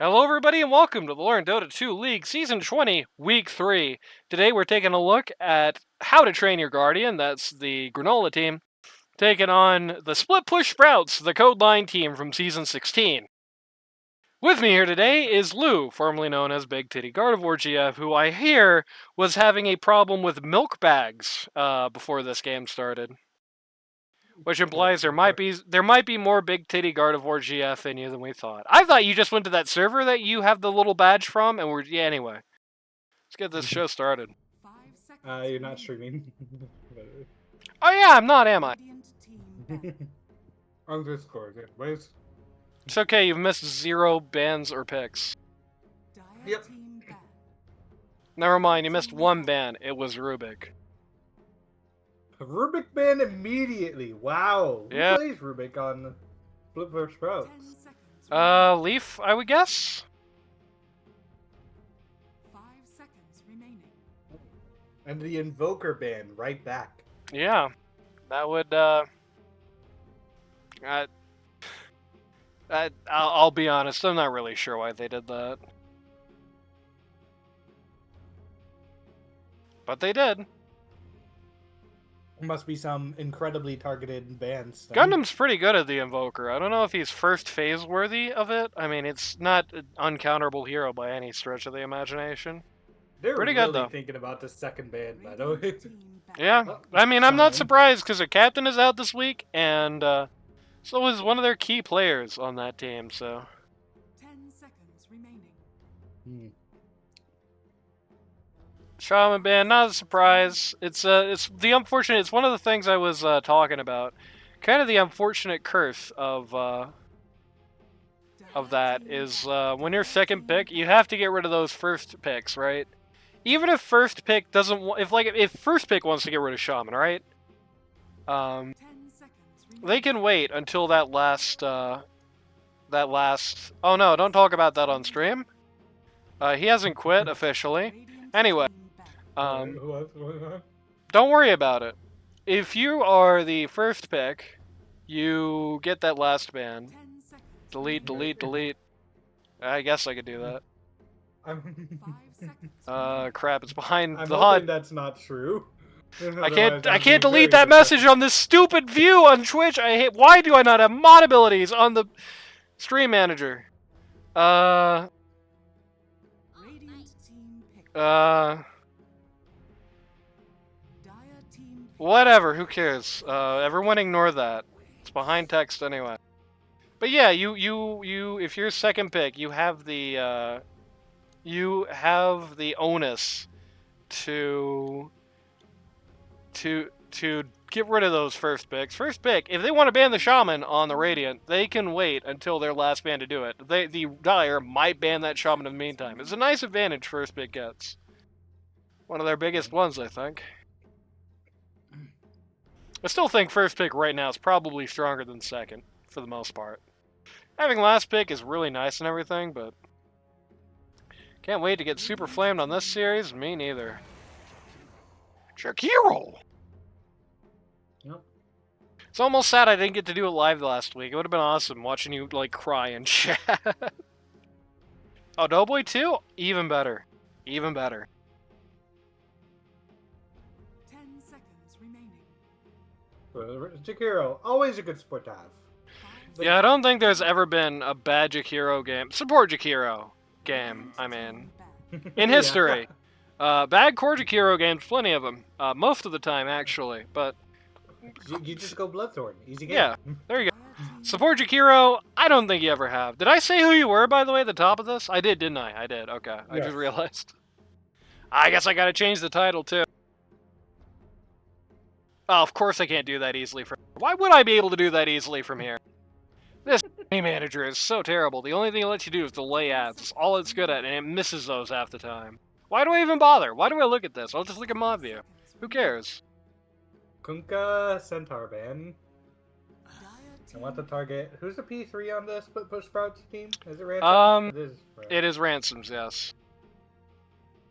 Hello everybody and welcome to the Learn Dota 2 League Season 20, Week 3. Today we're taking a look at how to train your Guardian, that's the Granola team, taking on the Split Push Sprouts, the Code Line team from Season 16. With me here today is Lou, formerly known as Big Titty Gardevoir GF, who I hear was having a problem with milk bags before this game started. Which implies there might be more Big Titty Gardevoir GF in you than we thought. I thought you just went to that server that you have the little badge from, and anyway. Let's get this show started. You're not streaming. Oh yeah, I'm not, am I? On Discord, anyways. It's okay, you've missed 0 bans or picks. Yep. Never mind, you missed 1 ban. It was Rubik. Rubik ban immediately. Wow. Yeah. Who plays Rubik on Flip vs. Sprouts? Leaf, I would guess. 5 seconds remaining. And the Invoker ban right back. Yeah. That would, I'll be honest, I'm not really sure why they did that. But they did. Must be some incredibly targeted bans. Gundam's pretty good at the Invoker. I don't know if he's first phase worthy of it. I mean, it's not an uncounterable hero by any stretch of the imagination. They're pretty really good, though. thinking about the second ban, by the way. Yeah, I mean, I'm not surprised because their captain is out this week, and so is one of their key players on that team, so... 10 seconds remaining. Shaman ban, not a surprise. It's the unfortunate. It's one of the things I was talking about. Kind of the unfortunate curse of that is when you're second pick, you have to get rid of those first picks, right? Even if first pick doesn't, if first pick wants to get rid of Shaman, right? They can wait until that last. Oh no! Don't talk about that on stream. He hasn't quit officially. Anyway. Don't worry about it. If you are the first pick, you get that last ban. Delete, delete, delete. I guess I could do that. Crap, it's behind the HUD. That's not true. I can't delete that message on this stupid view on Twitch. Why do I not have mod abilities on the stream manager? Whatever, who cares? Everyone ignore that. It's behind text anyway. But yeah, if you're second pick, you have the onus to get rid of those first picks. First pick, if they want to ban the Shaman on the Radiant, they can wait until their last ban to do it. The Dire might ban that Shaman in the meantime. It's a nice advantage first pick gets. One of their biggest ones, I think. I still think first pick right now is probably stronger than second, for the most part. Having last pick is really nice and everything, but... Can't wait to get super flamed on this series. Me neither. Shakiro! Yep. It's almost sad I didn't get to do it live last week. It would have been awesome watching you, like, cry in chat. Oh, Doughboy 2? Even better. Even better. 10 seconds remaining. Jakiro, always a good sport to have. Yeah, I don't think there's ever been a bad Jakiro game. Support Jakiro game, I mean. In history. Bad core Jakiro games, plenty of them. Most of the time, actually, but... You just go Bloodthorn. Easy game. Yeah, there you go. Support Jakiro, I don't think you ever have. Did I say who you were, by the way, at the top of this? I did, didn't I? I did, okay. I just realized. I guess I gotta change the title, too. Oh, of course I can't do that easily from here. Why would I be able to do that easily from here? This game manager is so terrible. The only thing it lets you do is delay ads. That's all it's good at, and it misses those half the time. Why do I even bother? Why do I look at this? I'll just look at mod view. Who cares? Kunkka Centaur ban. I want to target. Who's the P3 on the Split Push Sprouts team? Is it Ransoms? It is Ransoms, yes.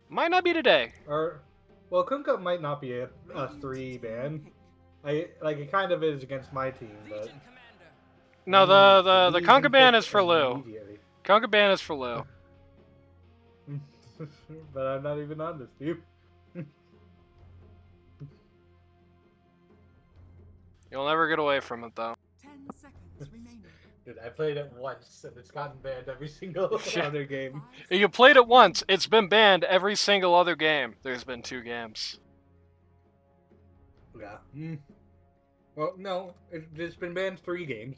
Might not be today. Well, Kunkka might not be a 3 ban. It kind of is against my team, but... No, the Kunkka ban is for Lou. Conquer ban is for low. But I'm not even on this team. You'll never get away from it, though. 10 seconds remaining. Dude, I played it once and it's gotten banned every single Yeah. other game. 5 You played it once. It's been banned every single other game. There's been 2 games. Yeah. Well, no, it's been banned 3 games.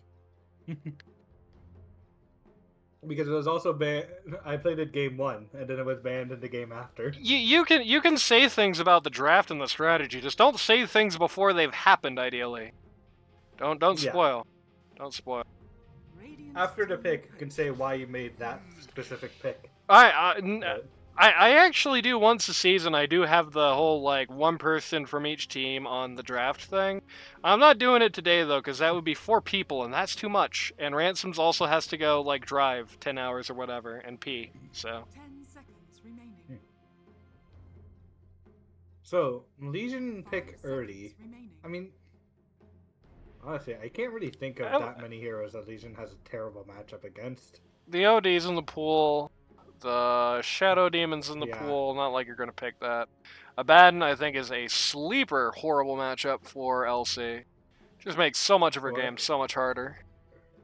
Because it was also banned. I played it game 1, and then it was banned in the game after. You can say things about the draft and the strategy. Just don't say things before they've happened. Ideally, don't Yeah. spoil. Don't spoil. Radiant's After the team pick, you has can say why you made that specific pick. I But actually do once a season. I do have the whole like one person from each team on the draft thing. I'm not doing it today though, because that would be 4 people, and that's too much. And Ransoms also has to go like drive 10 hours or whatever and pee. So 10 seconds remaining. so Legion 5 pick seconds early. remaining. I mean, honestly, I can't really think of I- that many heroes that Legion has a terrible matchup against. the OD's in the pool. The Shadow Demon's in the Yeah. pool. Not like you're gonna pick that. Abaddon, I think, is a sleeper horrible matchup for LC. Just makes so much of her Well, game so much harder.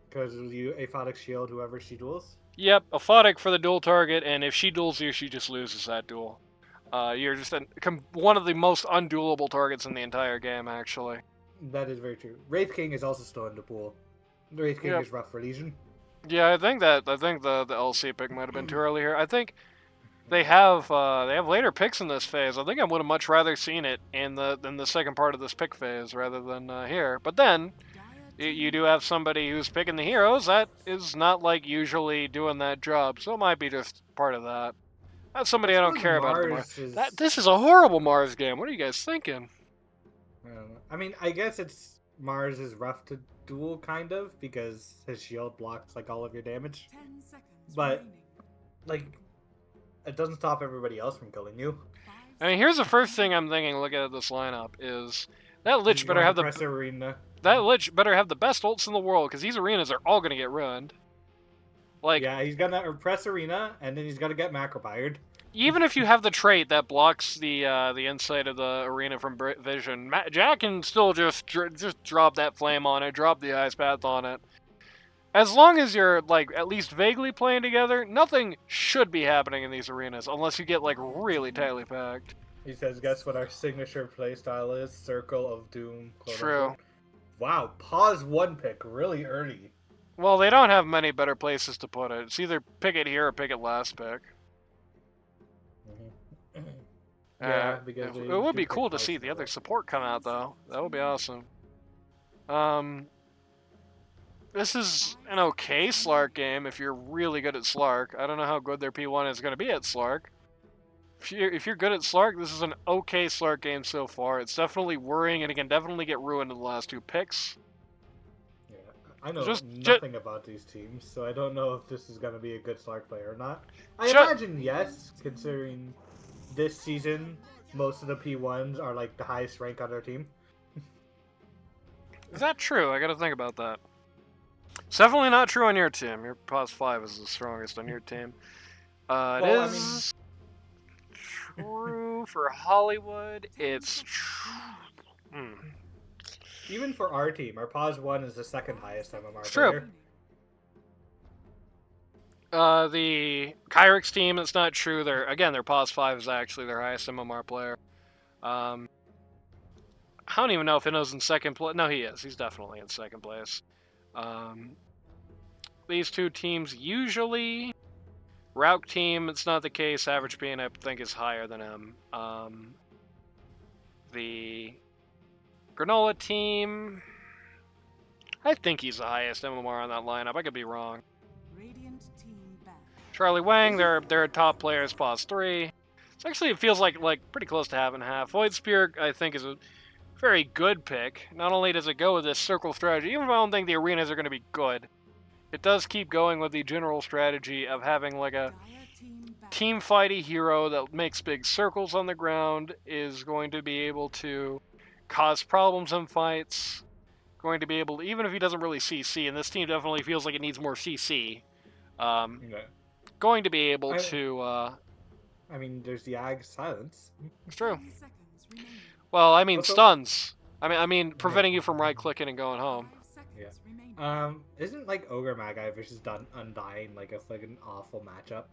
Because you aphotic shield whoever she duels. Yep, Aphotic for the dual target, and if she duels you, she just loses that duel. You're just one of the most unduelable targets in the entire game, actually. That is very true. Wraith King is also still in the pool. The Wraith King Yep. is rough for Legion. Yeah, I think the LC pick might have been too early here. I think they have later picks in this phase. I think I would have much rather seen it in the second part of this pick phase rather than here. But then Dire you team do have somebody who's picking the heroes that is not like usually doing that job, so it might be just part of that. That's somebody I don't suppose care about anymore. Mars is- This is a horrible Mars game. What are you guys thinking? I don't know. I mean, I guess it's Mars is rough to duel, kind of, because his shield blocks like all of your damage. 10 seconds But- remaining. Like, it doesn't stop everybody else from killing you. 5 I mean, here's the seconds first thing remaining. I'm thinking. Looking at this lineup, is that Lich You better want have to the press arena. best ults in the world, because these arenas are all gonna get ruined. Like, Yeah, he's gonna press arena, and then he's gonna get macrofired. even if you have the trait that blocks the inside of the arena from vision, Jack can still just drop that flame on it, drop the ice path on it. As long as you're like at least vaguely playing together, nothing should be happening in these arenas unless you get like really tightly packed. He says, "Guess what our signature playstyle is? Circle of Doom." quote True. unquote. Wow, pause 1 pick really early. Well, they don't have many better places to put it. It's either pick it here or pick it last pick. Yeah, because it they would do be pick cool to twice see as the other well. support come out though. That would be awesome. This is an okay Slark game if you're really good at Slark. I don't know how good their P1 is going to be at Slark. If you're good at Slark, this is an okay Slark game so far. It's definitely worrying, and it can definitely get ruined in the last 2 picks. Yeah, I know Just- nothing about these teams, so I don't know if this is going to be a good Slark player or not. I Shut- imagine yes, considering this season most of the P1s are like the highest rank on their team. Is that true? I got to think about that. It's definitely not true on your team. Your pos 5 is the strongest on your team. It Well, I is true for Hollywood. It's Even for our team, our pause 1 is the second highest MMR It's true. player. The Kyrix team. That's not true. Their pos 5 is actually their highest MMR player. I don't even know if Inno's in second place. No, he is. He's definitely in second place. These 2 teams usually. Rauk team, it's not the case. Average Bean, I think, is higher than him. The Granola team, I think he's the highest MMR on that lineup. I could be wrong. Radiant team back. Charlie Wang, their top player is pos 3. It feels like pretty close to half and half. Void Spear, I think, is a very good pick. Not only does it go with this circle strategy, even if I don't think the arenas are going to be good, it does keep going with the general strategy of having like a Dire team back. team fighty hero that makes big circles on the ground, is going to be able to cause problems in fights, going to be able to, even if he doesn't really CC, and this team definitely feels like it needs more CC, Yeah. Going to be able I- to. I mean, there's the Ag silence. It's true. 30 seconds remaining. Well, I mean Also- stuns. I mean preventing you from right clicking and going home. 5 seconds Yeah. remaining. Isn't like Ogre Magi versus Undying like a fucking awful matchup?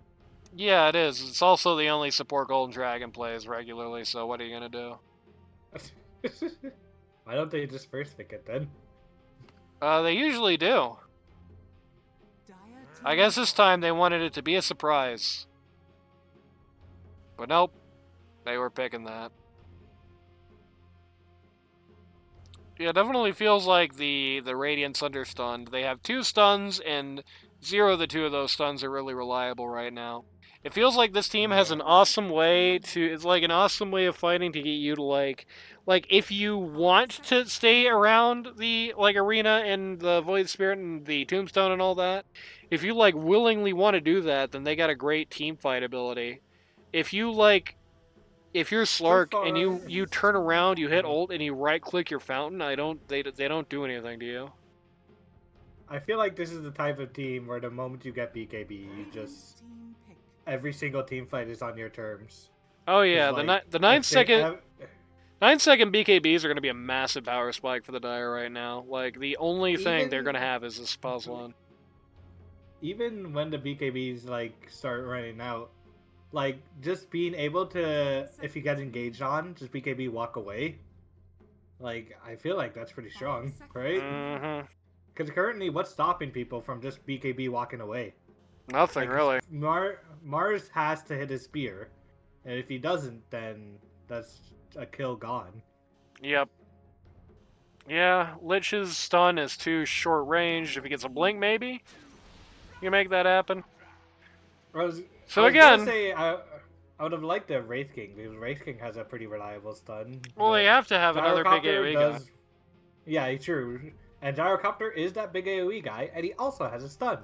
Yeah, it is. It's also the only support Golden Dragon plays regularly. So what are you gonna do? Why don't they just first pick it then? They usually do. Dire I team guess this time they wanted it to be a surprise. But nope, they were picking that. Yeah, it definitely feels like the Radiant's understunned. They have 2 stuns, and 0 of the 2 of those stuns are really reliable right now. It feels like this team has an awesome way to. It's like an awesome way of fighting to get you to like if you want to stay around the like arena and the Void Spirit and the Tombstone and all that. If you like willingly want to do that, then they got a great team fight ability. If you like if you're Slark and you turn around, you hit ult and you right click your fountain, they don't do anything to you. I feel like this is the type of team where the moment you get BKB, you Radiant just team pick. every single team fight is on your terms. Oh yeah, 'Cause, the like, the 9 if they second ev- 9-second BKBs are going to be a massive power spike for the Dire right now. Like the only thing they're Even- going to have is this puzzling. even when the BKBs like start running out, like just being able to, if you get engaged on, just BKB walk away. Like I feel like that's pretty strong, right? Mm-hmm. Because currently, what's stopping people from just BKB walking away? Nothing really. Mars has to hit his spear, and if he doesn't, then that's a kill gone. Yep. Yeah, Lich's stun is too short range. If he gets a blink, maybe you make that happen. So again- gonna say I would have liked the Wraith King because Wraith King has a pretty reliable stun. Well, but they have to have another big Gyrocopter AoE guy. Yeah, true. And Gyrocopter is that big AoE guy, and he also has a stun.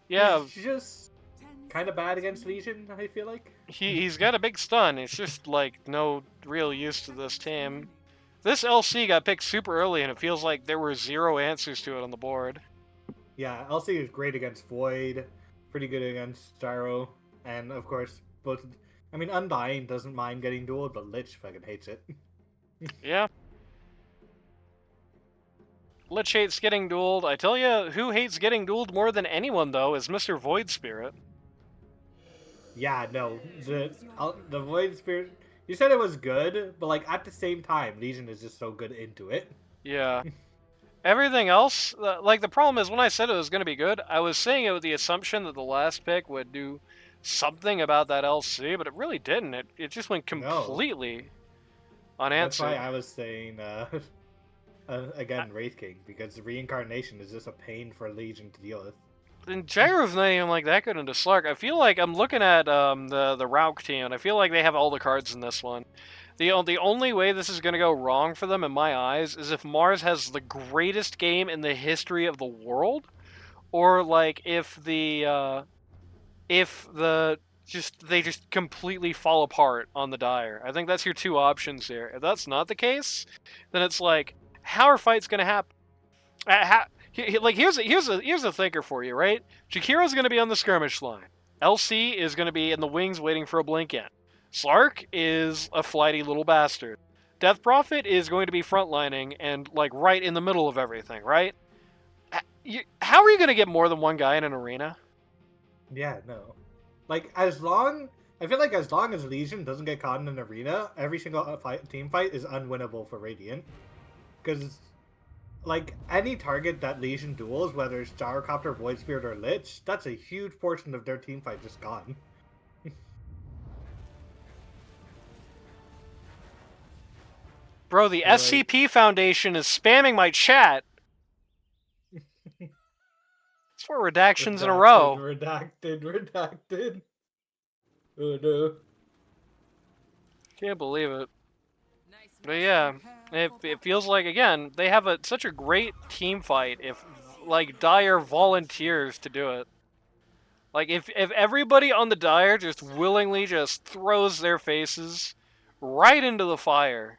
Yeah, He's just 10 kind of bad seconds against remaining. Legion, I feel like. he's got a big stun. It's just like no real use to this team. This LC got picked super early, and it feels like there were 0 answers to it on the board. Yeah, LC is great against Void, pretty good against Gyro, and of course, both. I mean, Undying doesn't mind getting dueled, but Lich fucking hates it. Yeah. Lich hates getting dueled. I tell you, who hates getting dueled more than anyone, though, is Mr. Void Spirit. Yeah, no, the Void Spirit. You said it was good, but like at the same time, Legion is just so good into it. Yeah. Everything else, like the problem is when I said it was going to be good, I was saying it with the assumption that the last pick would do something about that LC, but it really didn't. It just went completely That's why unanswered. I was saying again Wraith King, because the reincarnation is just a pain for Legion to deal with. And Gyro's not even like that good into Slark. I feel like I'm looking at the Rauk team, and I feel like they have all the cards in this one. The only way this is going to go wrong for them, in my eyes, is if Mars has the greatest game in the history of the world, or like if they just completely fall apart on the Dire. I think that's your 2 options here. If that's not the case, then it's like, how are fights going to happen? Here's a thinker for you, right? Jakiro's going to be on the skirmish line. LC is going to be in the wings waiting for a blink in. Slark is a flighty little bastard. Death Prophet is going to be frontlining and like right in the middle of everything, right? How are you going to get more than one guy in an arena? Yeah, no. Like I feel like as long as Legion doesn't get caught in an arena, every single team fight is unwinnable for Radiant. Because, like, any target that Legion duels, whether it's Gyrocopter, Void Spirit, or Lich, that's a huge portion of their team fight just gone. Bro, the Right. SCP Foundation is spamming my chat. It's 4 redactions in a row. Redacted. Oh no. Can't believe it. But yeah, it feels like, again, they have such a great team fight if, like, Dire volunteers to do it. Like, if everybody on the Dire just willingly just throws their faces right into the fire,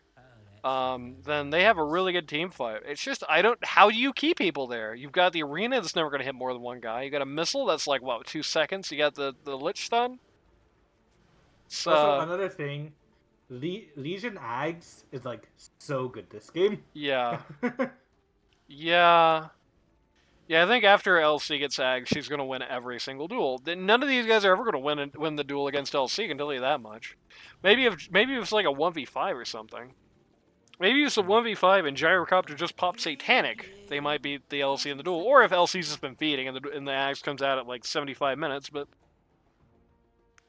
then they have a really good team fight. It's just how do you keep people there? You've got the arena that's never going to hit more than one guy. You got a missile that's like what 2 seconds. You got the lich stun. Also, So another thing, Legion Ags is like so good this game. yeah, yeah. Yeah, I think after LC gets agged, she's going to win every single duel. None of these guys are ever going to win the duel against LC, I can tell you that much. Maybe if it's like a 1v5 or something. Maybe if it's a 1v5 and Gyrocopter just popped Satanic, they might beat the LC in the duel. Or if LC's just been feeding and the axe comes out at like 75 minutes, but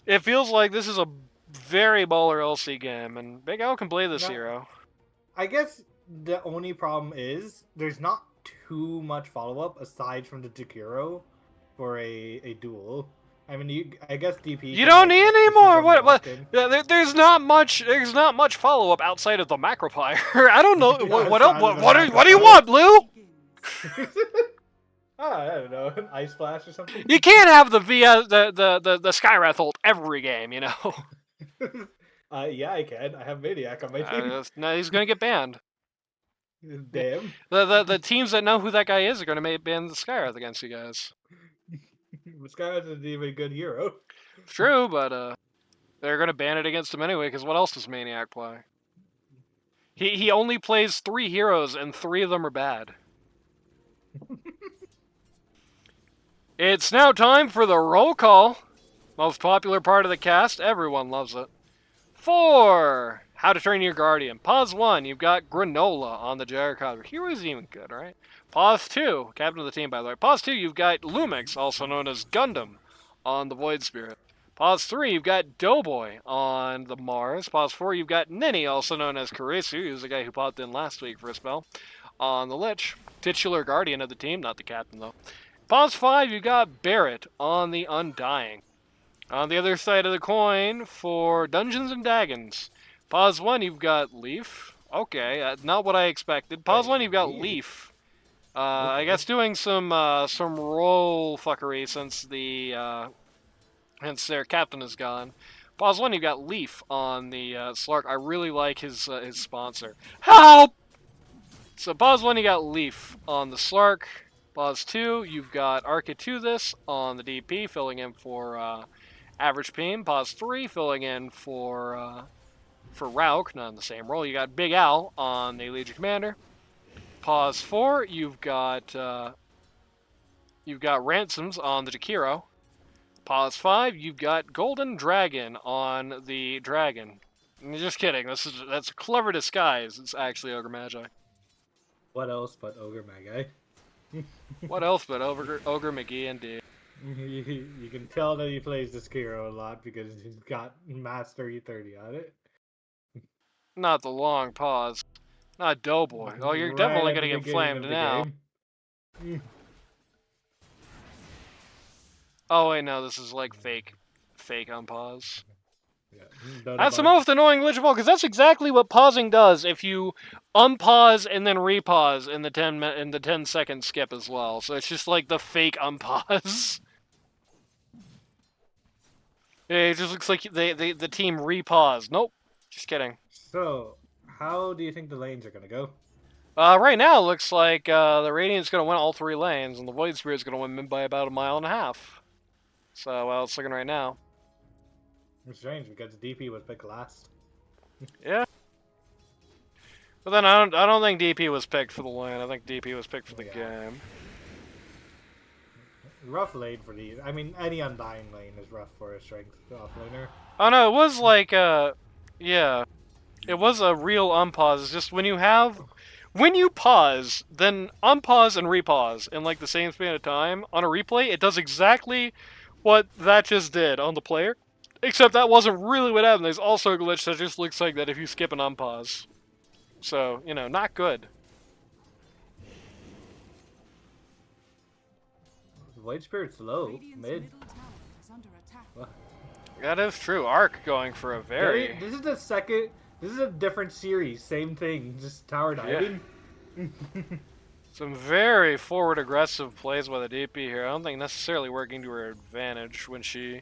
it feels like this is a very baller LC game, and Big Al can play this No. hero. I guess the only problem is there's not too much follow-up aside from the Jakiro for a duel. I mean, I guess DP. You can, don't like, need if any she's more. only What? locked in. Yeah, there's not much. There's not much follow up outside of the Macropire. I don't know. What else? Outside of the What do you Macropire. want, Blue? Begins. I don't know, an ice flash or something. You can't have the Skywrath ult every game. You know. Yeah, I can. I have Maniac on my team. No, he's gonna get banned. Damn. The teams that know who that guy is are gonna ban the Skywrath against you guys. Skyros isn't even a good hero. True, but they're gonna ban it against him anyway. Because what else does Maniac play? He only plays 3 heroes, and 3 of them are bad. It's now time for the roll call. Most popular part of the cast. Everyone loves it. 4. How to Train Your Guardian. Pause 1. You've got Granola on the Gyrocopter. Hero isn't even good, right? Pause 2. Captain of the team, by the way. Pause 2. You've got Lumix, also known as Gundam, on the Void Spirit. Pause 3. You've got Doughboy on the Mars. Pause 4. You've got Ninny, also known as Karisu. He was the guy who popped in last week for a spell, on the Lich. Titular Guardian of the team, not the captain though. Pause 5. You've got Barrett on the Undying. On the other side of the coin, for Dungeons and Dagons, Pause 1, you've got Leaf. Okay, not what I expected. Pause 1, you've got Leaf. I Okay. guess doing some roll fuckery since their captain is gone. Pause 1, you've got Leaf on the Slark. I really like his sponsor. Help! So pause 1, you got Leaf on the Slark. Pause 2, you've got Archituthis on the DP, filling in for Average Beam. Pause 3, filling in for Rauk, not in the same role. You got Big Al on the Legion Commander. Pause 4, you've got Ransoms on the Jakiro. Pause 5, you've got Golden Dragon on the Dragon. Just kidding. That's a clever disguise. It's actually Ogre Magi. What else but Ogre Magi? What else but Ogre McGee indeed. You can tell that he plays this hero a lot because he's got Master E30 on it. Not the long pause. Not Doughboy. Oh, you're Right definitely at the gonna get beginning flamed of the now. game. Oh wait, no, this is like fake on pause. Yeah. Don't That's the above- most annoying glitch of all, because that's exactly what pausing does if you unpause and then repause in the 10-second skip as well. So it's just like the fake unpause. It just looks like the team repaused. Nope, just kidding. So, how do you think the lanes are gonna go? Right now it looks like the Radiant's gonna win all 3 lanes, and the Void Spirit's gonna win by about 1.5 miles. So well, it's looking right now. It's strange because DP was picked last. Yeah. But then I don't think DP was picked for the lane. I think DP was picked for the Yeah. game. Rough lane for these. I mean, any Undying lane is rough for a strength offlaner. Oh no, it was like yeah. It was a real unpause. It's just when you pause, then unpause and repause in like the same span of time on a replay, it does exactly what that just did on the player. Except that wasn't really what happened. There's also a glitch that just looks like that if you skip an unpause. So, not good. Void Spirit's low, Radiant's mid. middle tower is under attack. That is true. Arc going for a very... This is the second. This is a different series. Same thing. Just tower diving. Some very forward aggressive plays by the DP here. I don't think necessarily working to her advantage when she's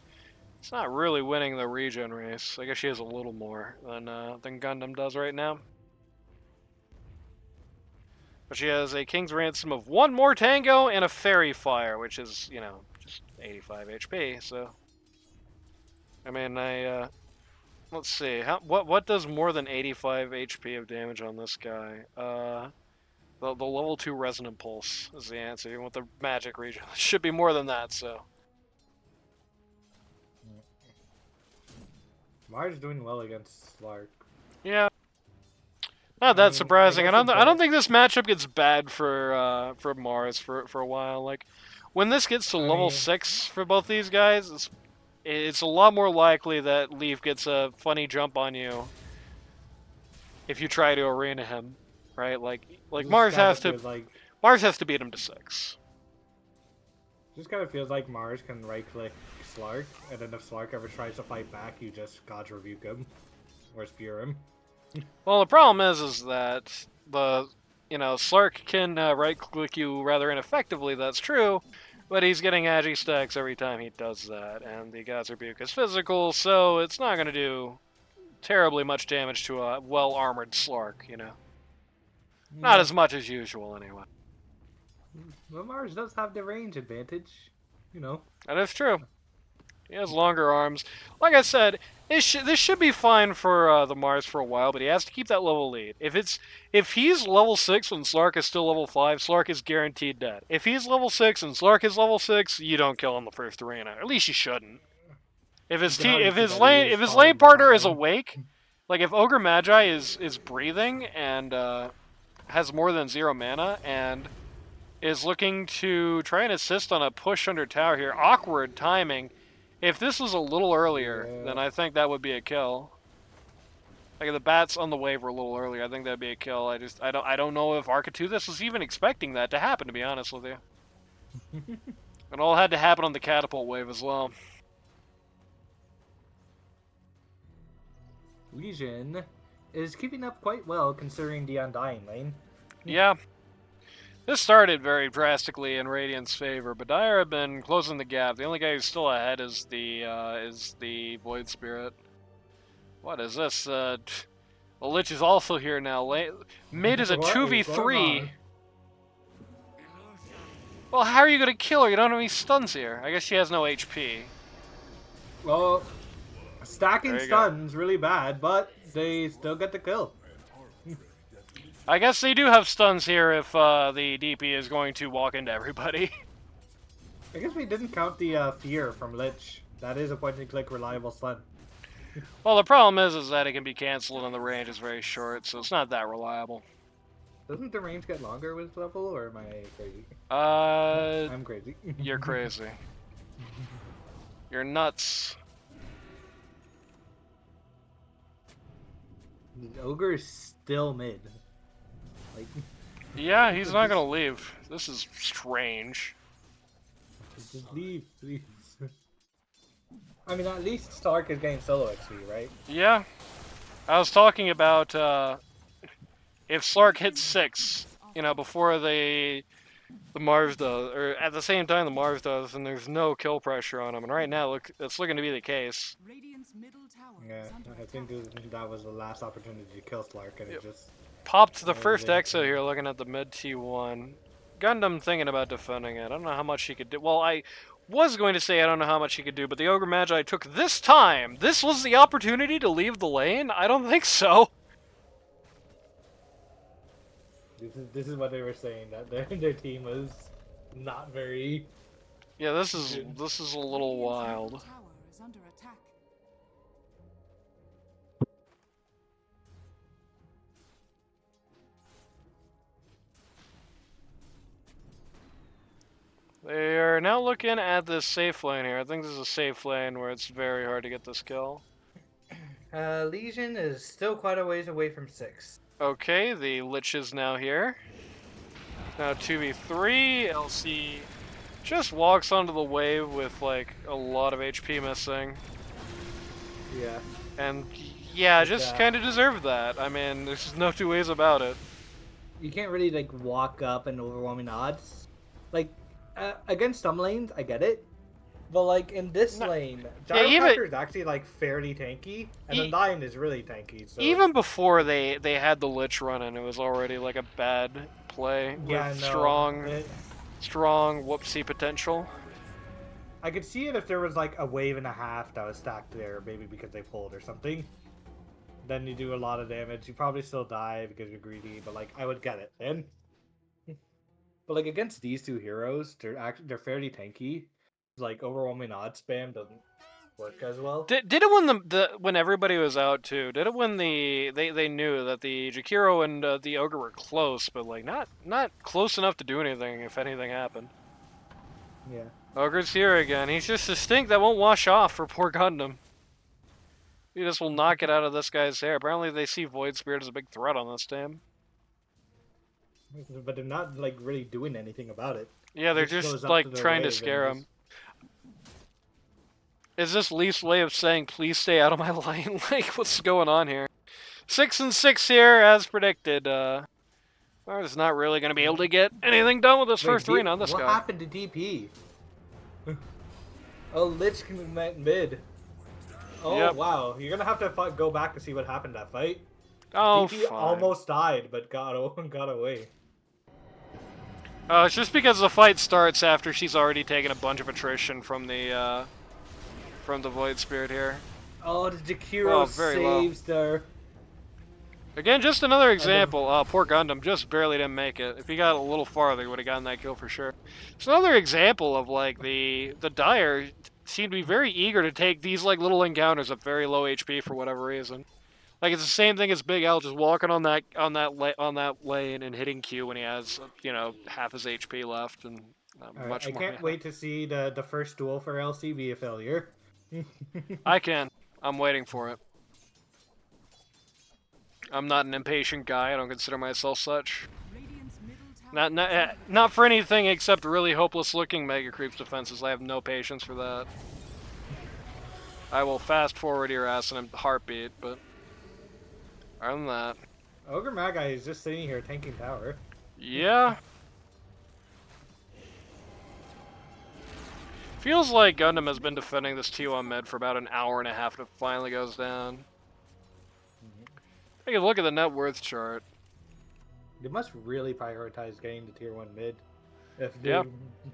not really winning the regen race. I guess she has a little more than Gundam does right now. But she has a King's Ransom of 1 more Tango and a Fairy Fire, which is, you know, just 85 HP, so... I mean, let's see, what does more than 85 HP of damage on this guy? The level 2 Resonant Pulse is the answer, even with the magic region. It should be more than that, so... Mars doing well against Slark. Yeah. Not that surprising. I guess don't think this matchup gets bad for Mars for a while. Like, when this gets to level 6 for both these guys, it's a lot more likely that Leaf gets a funny jump on you if you try to arena him, right? Like Mars has to beat him to 6. Just kind of feels like Mars can right-click Slark, and then if Slark ever tries to fight back, you just God's Rebuke him or Spear him. Well, the problem is that Slark can right-click you rather ineffectively. That's true, but he's getting agi stacks every time he does that, and the God's Rebuke is physical, so it's not going to do terribly much damage to a well-armored Slark. You know, not as much as usual, anyway. Well, Mars does have the range advantage, you know. That is true. He has longer arms. Like I said, this should be fine for the Mars for a while, but he has to keep that level lead. If he's level 6 when Slark is still level 5, Slark is guaranteed dead. If he's level 6 and Slark is level 6, you don't kill him the first arena. At least you shouldn't. If his lane partner is awake, like if Ogre Magi is breathing and has more than 0 mana and is looking to try and assist on a push under tower here, awkward timing. If this was a little earlier, then I think that would be a kill. Like if the bats on the wave were a little earlier, I think that'd be a kill. I don't know if Archituthis was even expecting that to happen, to be honest with you. It all had to happen on the catapult wave as well. Legion is keeping up quite well considering the Undying lane. Yeah. This started very drastically in Radiant's favor, but Dire have been closing the gap. The only guy who's still ahead is the Void Spirit. What is this? The Lich is also here now. Mid is a 2v3. Well, how are you gonna kill her? You don't have any stuns here. I guess she has no HP. Well, stacking stuns really bad, but they still get the kill. I guess they do have stuns here if the DP is going to walk into everybody. I guess we didn't count the Fear from Lich. That is a point-and-click reliable stun. Well, the problem is that it can be cancelled and the range is very short, so it's not that reliable. Doesn't the range get longer with level, or am I crazy? I'm crazy. You're crazy. You're nuts. The Ogre is still mid. Like, yeah, he's not gonna leave. This is strange. just leave, please. I mean, at least Stark is getting solo XP, right? Yeah. I was talking about if Slark hits 6, you know, before the Mars does, or at the same time the Mars does, and there's no kill pressure on him. And right now, look, it's looking to be the case. Yeah, I think that was the last opportunity to kill Slark, and it just popped the first exo here. Looking at the mid T1, Gundam thinking about defending it. I don't know how much he could do. Well, I was going to say I don't know how much he could do, but the Ogre Magi took this time. This was the opportunity to leave the lane? I don't think so. This is what they were saying, that their team was not very. Yeah, this is a little wild. They are now looking at this safe lane here. I think this is a safe lane where it's very hard to get this kill. Legion is still quite a ways away from 6. Okay, the Lich is now here. Now 2v3, LC just walks onto the wave with like a lot of HP missing. Yeah. And yeah, just kind of deserved that. I mean, there's no two ways about it. You can't really like walk up and overwhelming odds. Like, against some lanes, I get it. But like in this lane, Gyrocopter is actually like fairly tanky, and Undying is really tanky. So. Even before they had the Lich running, it was already like a bad play Yeah, with no. strong whoopsie potential. I could see it if there was like a wave and a half that was stacked there, maybe because they pulled or something. Then you do a lot of damage. You probably still die because you're greedy, but like I would get it then. But like against these two heroes, they're fairly tanky. Like overwhelming odds spam doesn't work as well. Did it when when everybody was out too? Did it when they knew that the Jakiro and the ogre were close, but like not close enough to do anything if anything happened? Yeah. Ogre's here again. He's just a stink that won't wash off for poor Gundam. He just will knock it out of this guy's hair. Apparently they see Void Spirit as a big threat on this team. But they're not like really doing anything about it. Yeah, they're Just just goes up like to their trying to wave scare and him. Is this Leaf's way of saying, please stay out of my lane? Like, what's going on here? 6 and 6 here, as predicted. Is not really going to be able to get anything done with this first arena on this what guy. happened to DP? Oh, Lich went mid. Oh, Yep. wow. You're going to have to go back to see what happened that fight. Oh, DP fine. almost died, but got away. It's just because the fight starts after she's already taken a bunch of attrition from the Void Spirit here. Oh, the Jakiro saves there. Again, just another example. Poor Gundam just barely didn't make it. If he got a little farther, he would have gotten that kill for sure. It's another example of like the Dire seem to be very eager to take these like little encounters at very low HP for whatever reason. Like it's the same thing as Big L just walking on that lane and hitting Q when he has half his HP left and much I more. can't wait to see the first duel for LC be a failure. I can. I'm waiting for it. I'm not an impatient guy. I don't consider myself such. Not for anything except really hopeless-looking Mega Creeps defenses. I have no patience for that. I will fast forward your ass in a heartbeat, but other than that, Ogre Magi is just sitting here tanking tower. Yeah. Feels like Gundam has been defending this T1 mid for about an hour and a half and it finally goes down. Take a look at the net worth chart. They must really prioritize getting to tier 1 mid. If they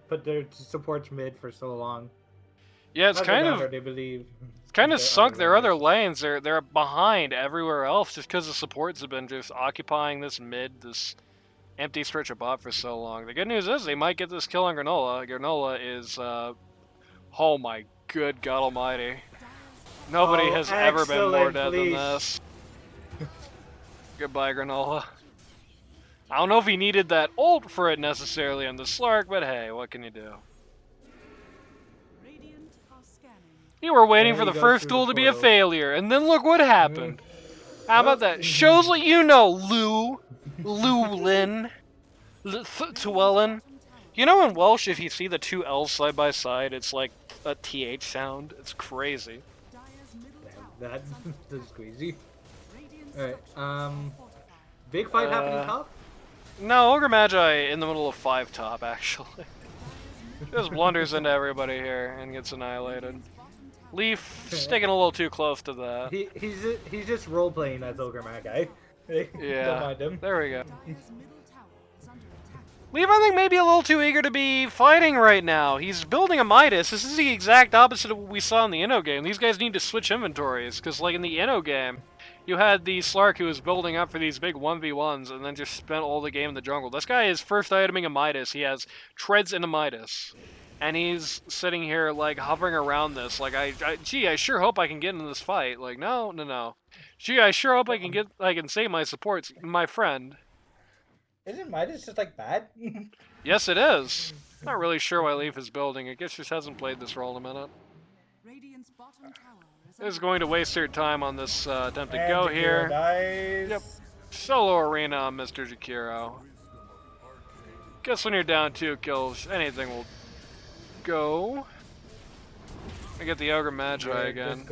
put their supports mid for so long. Yeah, it's kind of they believe. It's kind of sunk their other lanes. They're behind everywhere else just because the supports have been just occupying this empty stretch of bot for so long. The good news is they might get this kill on Granola. Granola is, oh my good God Almighty! Nobody has ever been more dead than this. Goodbye, Granola. I don't know if he needed that ult for it necessarily on the Slark, but hey, what can you do? You were waiting for the first duel to be a failure, and then look what happened. How about that? Shows what you know, Lin. Llewellyn. You know in Welsh, if you see the two L's side by side, it's like a TH sound. It's crazy. That is crazy. Alright, big fight happening top? No, Ogre Magi in the middle of 5 top, actually. Just blunders into everybody here and gets annihilated. Leaf sticking a little too close to that. He's just role playing as Ogre Magi. Yeah, don't mind him. There we go. Leaf, I think, may be a little too eager to be fighting right now. He's building a Midas. This is the exact opposite of what we saw in the Inno game. These guys need to switch inventories, because like in the Inno game, you had the Slark who was building up for these big 1v1s and then just spent all the game in the jungle. This guy is first iteming a Midas. He has treads in a Midas. And he's sitting here, like, hovering around this. Like, gee, I sure hope I can get into this fight. Like, no. Gee, I sure hope I can save my supports, my friend. Isn't Midas just, like, bad? Yes, it is. Not really sure why Leaf is building. I guess just hasn't played this role in a minute. Is going to waste your time on this attempt to go here. Dies. Yep. Solo arena on Mr. Jakiro. Guess when you're down 2 kills, anything will go. I get the Ogre Magi again.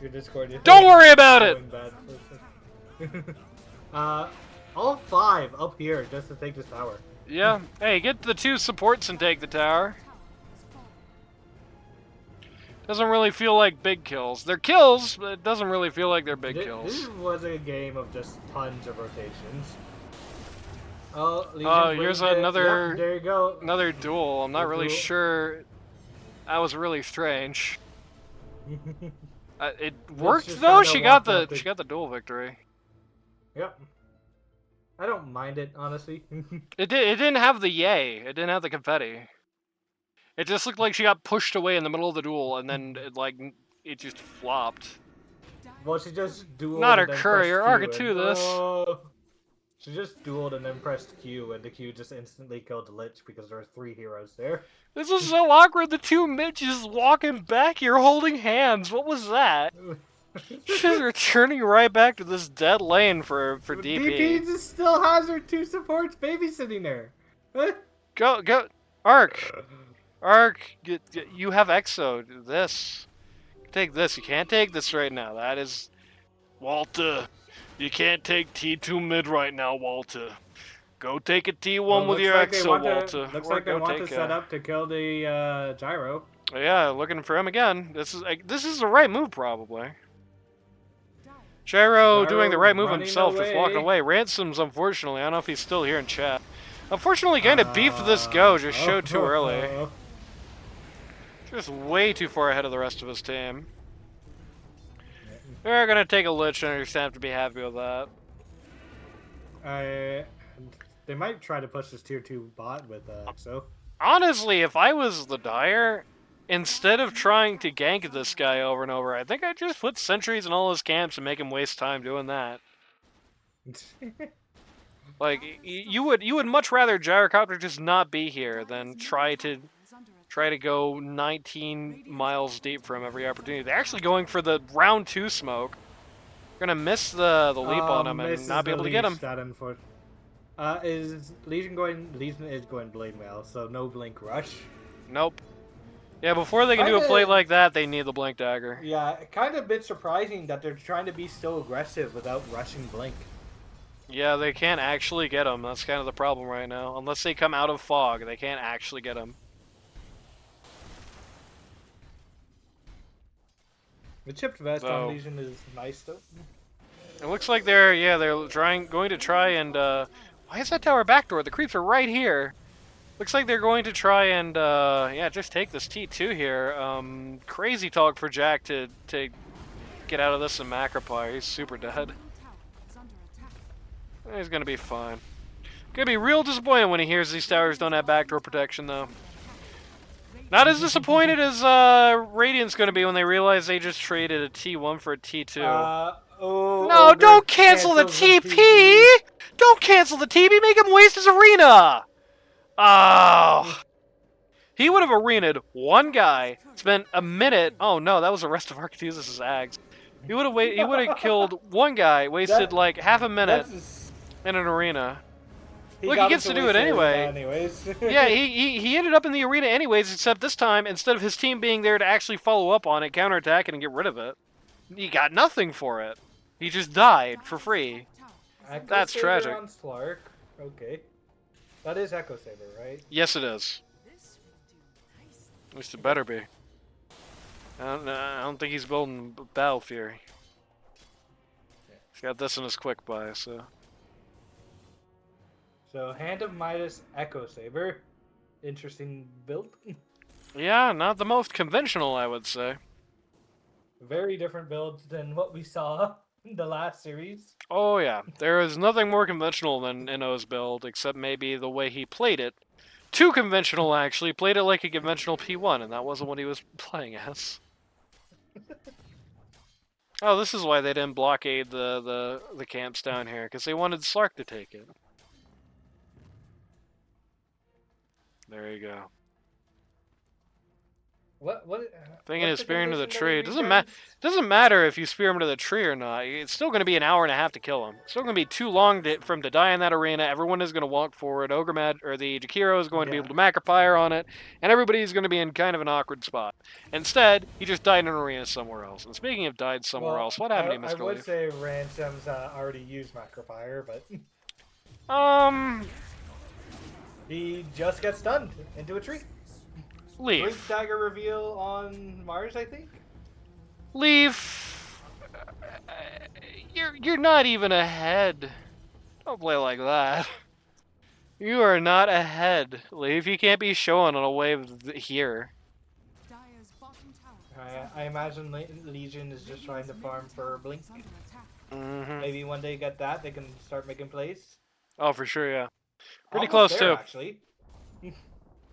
Your Discord is. Don't worry about it! All 5 up here just to take this tower. Yeah. Hey, get the 2 supports and take the tower. Doesn't really feel like big kills. They're kills, but it doesn't really feel like they're big kills. This was a game of just tons of rotations. Oh, Oh, Legion's here's waiting to- another- Yep, there you go. Another duel. I'm not Good really duel. sure. That was really strange. It Let's worked just though. kinda She got walk the up she got the duel victory. Yep. I don't mind it, honestly. It didn't have the yay. It didn't have the confetti. It just looked like she got pushed away in the middle of the duel, and then it just flopped. Well, she just dueled Not her and then courier. pressed Q. Arca And, 2 this. oh, she just dueled and then pressed Q, and the Q just instantly killed the Lich because there were 3 heroes there. This is so awkward. The two midges walking back here holding hands. What was that? Just returning right back to this dead lane for DP. DP just still has her 2 supports babysitting there. Go, Arc. You have Exo. This. Take this. You can't take this right now. That is... Walter. You can't take T2 mid right now, Walter. Go take a T1 Well, with looks your like they Exo, want Walter. Looks Or like they go want to take set up to kill the gyro. Yeah, looking for him again. This is the right move, probably. Gyro doing the right move running himself, just walking away. away. Ransoms, unfortunately, I don't know if he's still here in chat. Unfortunately, kind of beefed this go, just showed too early. Just way too far ahead of the rest of his team. They're gonna take a Lich and understand to be happy with that. They might try to push this tier 2 bot with Exo. Honestly, if I was the Dire, instead of trying to gank this guy over and over, I think I'd just put sentries in all his camps and make him waste time doing that. Like, you would much rather Gyrocopter just not be here than try to go 19 miles deep for him every opportunity. They're actually going for the round 2 smoke. They're gonna miss the leap on him and misses not be the able to get him. leash, that is Legion going? Legion is going blade mail, so no blink rush. Nope. Yeah, before they can do a play like that, they need the blink dagger. Yeah, kind of a bit surprising that they're trying to be so aggressive without rushing blink. Yeah, they can't actually get him. That's kind of the problem right now. Unless they come out of fog, they can't actually get him. The chipped vest on Legion is nice though. It looks like they're going to try and why is that tower backdoor? The creeps are right here. Looks like they're going to try and yeah, just take this T2 here. Crazy talk for Jack to get out of this in Macropire. He's super dead. He's gonna be fine. Gonna be real disappointed when he hears these towers don't have backdoor protection though. Not as disappointed as Radiant's gonna be when they realize they just traded a T1 for a T2. No, don't cancel the TP! Don't cancel the TP, make him waste his arena! Oh. He would have arenaed one guy, spent a minute. Oh no, that was the rest of Arctusus' Ags. He would have killed one guy, wasted like half a minute in an arena. Look, he gets to do it anyway. Yeah, he ended up in the arena anyways, except this time, instead of his team being there to actually follow up on it, counterattack it, and get rid of it, he got nothing for it. He just died for free. That's tragic. On Slark. Okay. That is Echo Saber, right? Yes, it is. At least it better be. I don't think he's building Battle Fury. He's got this in his quick buy, so... So, Hand of Midas, Echo Saber. Interesting build. Yeah, not the most conventional, I would say. Very different builds than what we saw in the last series. Oh yeah, there is nothing more conventional than Inno's build, except maybe the way he played it. Too conventional, actually. Played it like a conventional P1, and that wasn't what he was playing as. Oh, this is why they didn't blockade the camps down here, because they wanted Slark to take it. There you go. What? Thinking of spearing to the tree. Doesn't matter if you spear him to the tree or not. It's still going to be an hour and a half to kill him. It's still going to be too long for him to die in that arena. Everyone is going to walk forward. The Jakiro is going to be able to Macropire on it, and everybody's going to be in kind of an awkward spot. Instead, he just died in an arena somewhere else. And speaking of died somewhere else, what happened to Mr. I would Leaf? say Ransoms already used Macropire, but he just got stunned into a tree. Leaf. Blink Dagger reveal on Mars, I think. Leaf, you're not even ahead. Don't play like that. You are not ahead, Leaf. You can't be showing on a wave here. Dire's bottom tower is I imagine Legion is just trying to farm for Blink. under attack. Mm-hmm. Maybe one day get that, they can start making plays. Oh, for sure, yeah. Pretty Almost close, there, too. actually.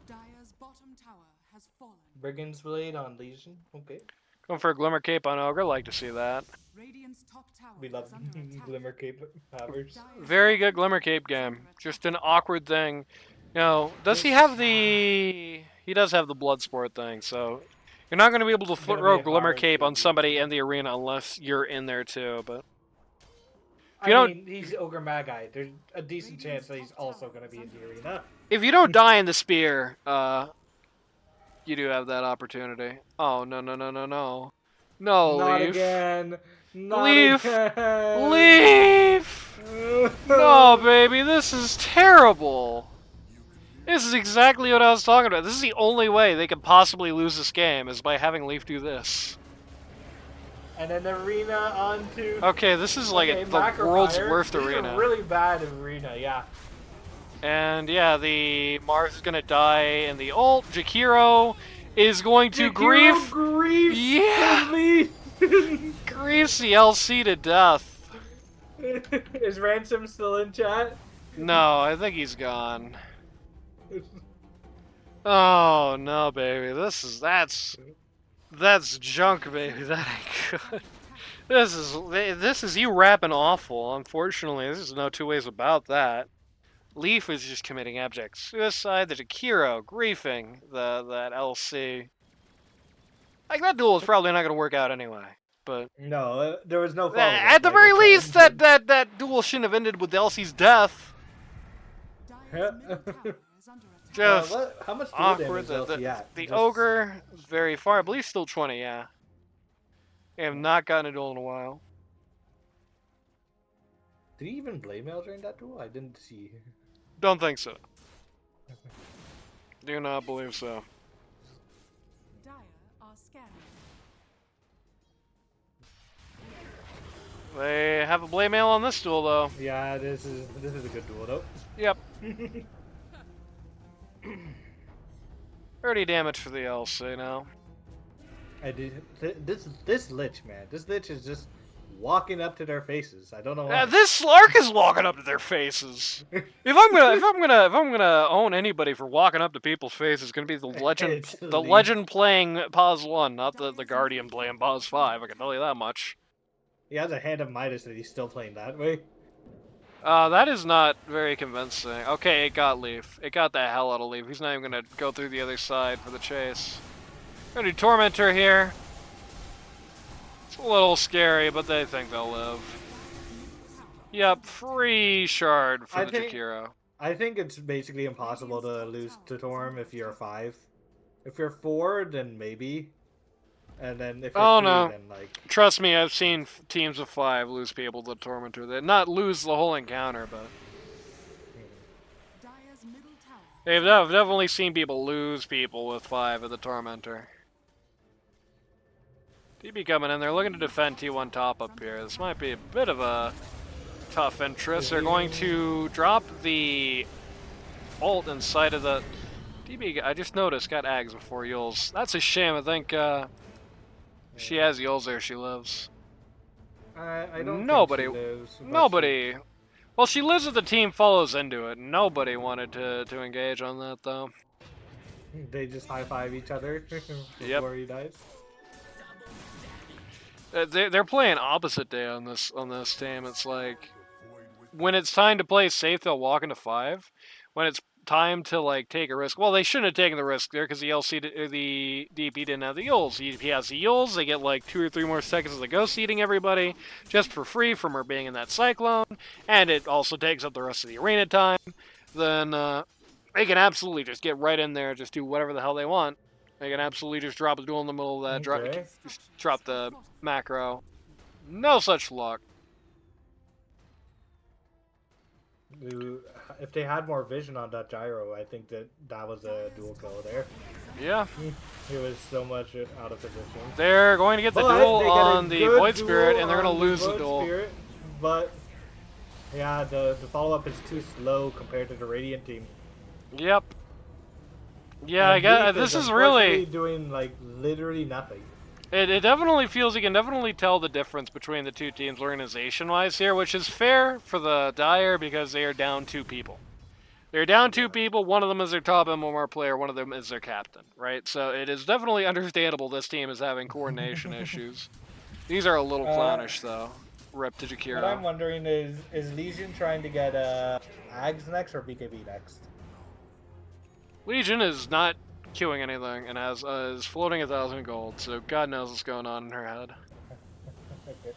Dire's bottom tower has fallen. Brigand's Blade on Legion. Okay. Going for a Glimmer Cape on Ogre. Like to see that. Radiant's top tower We love is under attack. Glimmer Cape Havers. Dire's Very good bottom Glimmer tower Cape is under game. attack. Just an awkward thing. No, does he have the... He does have the Bloodsport thing, so... You're not going to be able to throw Glimmer hard Cape to on do. somebody in the arena unless you're in there too, but... I you don't- mean, he's Ogre Magi. There's a decent chance that he's also going to be in the arena. If you don't die in the spear, you do have that opportunity. Oh, no, no, no, no, no. No, Not Leaf. again. Not Leaf. again. Leaf! No, baby, this is terrible. This is exactly what I was talking about. This is the only way they could possibly lose this game, is by having Leaf do this. And then arena onto. Okay, this is like Okay, the Macro world's Fire. worst These are arena. really bad arena, yeah. And yeah, the Mars is gonna die in the ult. Jakiro is going to grief. Yeah. Griefs the LC to death. Is Ransom still in chat? No, I think he's gone. Oh no, baby, that's junk, baby. That ain't good. This is you rapping awful. Unfortunately, there's no two ways about that. Leaf is just committing abject suicide. The Jakiro griefing that LC. Like that duel is probably not going to work out anyway. But No, there was no follow-up. at the like very I least, said. that duel shouldn't have ended with LC's death. Dire's middle tower is under attack. Just How much duel awkward. damage is LC at? The Just- ogre is very far. I believe still 20. Yeah. I have not gotten a duel in a while. Did he even blade mail during that duel? I didn't see. Don't think so. Do not believe so. Dire are scanning. They have a blade mail on this duel though. Yeah, this is a good duel though. Yep. 30 damage for the LC now. I did this Lich, man. This Lich is just walking up to their faces. I don't know why. Yeah, this Slark is walking up to their faces. If I'm gonna own anybody for walking up to people's faces, it's gonna be the legend, It's the Leaf. legend playing Pause 1, not the Guardian playing Pause 5. I can tell you that much. He has a hand of Midas that he's still playing that way. That is not very convincing. Okay, it got Leaf. It got the hell out of Leaf. He's not even gonna go through the other side for the chase. Gonna do Tormentor here. It's a little scary, but they think they'll live. Yep, free shard for I the think- Jakiro. I think it's basically impossible to lose to Torm if you're 5. If you're 4, then maybe. And then if you're Oh, 3, no. then like Trust me, I've seen teams of 5 lose people to Tormentor. They not lose the whole encounter, but Dire's middle tower. I've definitely seen people lose people with 5 of the Tormentor. DB coming in, they're looking to defend T1 top up here. This might be a bit of a tough interest. They're going to drop the ult inside of the... DB, I just noticed, got Ags before Yules. That's a shame, I think she has Yules there, she lives. I don't Nobody- think she lives, but Nobody... Well, she lives if the team follows into it. Nobody wanted to engage on that, though. they just high-five each other before he dies. They're playing opposite day on this team. It's like when it's time to play safe, they'll walk into 5. When it's time to like take a risk, well, they shouldn't have taken the risk there because the the DP didn't have the Yules. He has the Yules. They get like 2 or 3 more seconds of the ghost eating everybody just for free from her being in that cyclone, and it also takes up the rest of the arena time. Then they can absolutely just get right in there, just do whatever the hell they want. They can absolutely just drop a duel in the middle of that, Okay. drop the macro. No such luck. If they had more vision on that gyro, I think that was a dual kill there. Yeah, He was so much out of position. they're going to get the But duel they get a on the good Void Spirit, duel and they're going on to the lose the Void duel. Spirit, but Yeah, the follow-up is too slow compared to the Radiant team. Yep. Yeah, I And guess Leaf this is unfortunately really. doing like literally nothing. It definitely feels you can definitely tell the difference between the two teams organization-wise here, which is fair for the Dire because they are down 2 people. They're down 2 people. One of them is their top MMR player. One of them is their captain. Right. So it is definitely understandable this team is having coordination issues. These are a little Uh, clownish though. Rep to what I'm Jakiro. wondering is Legion trying to get Ags next or BKB next? Legion is not queuing anything and is floating 1,000 gold. So God knows what's going on in her head. Okay.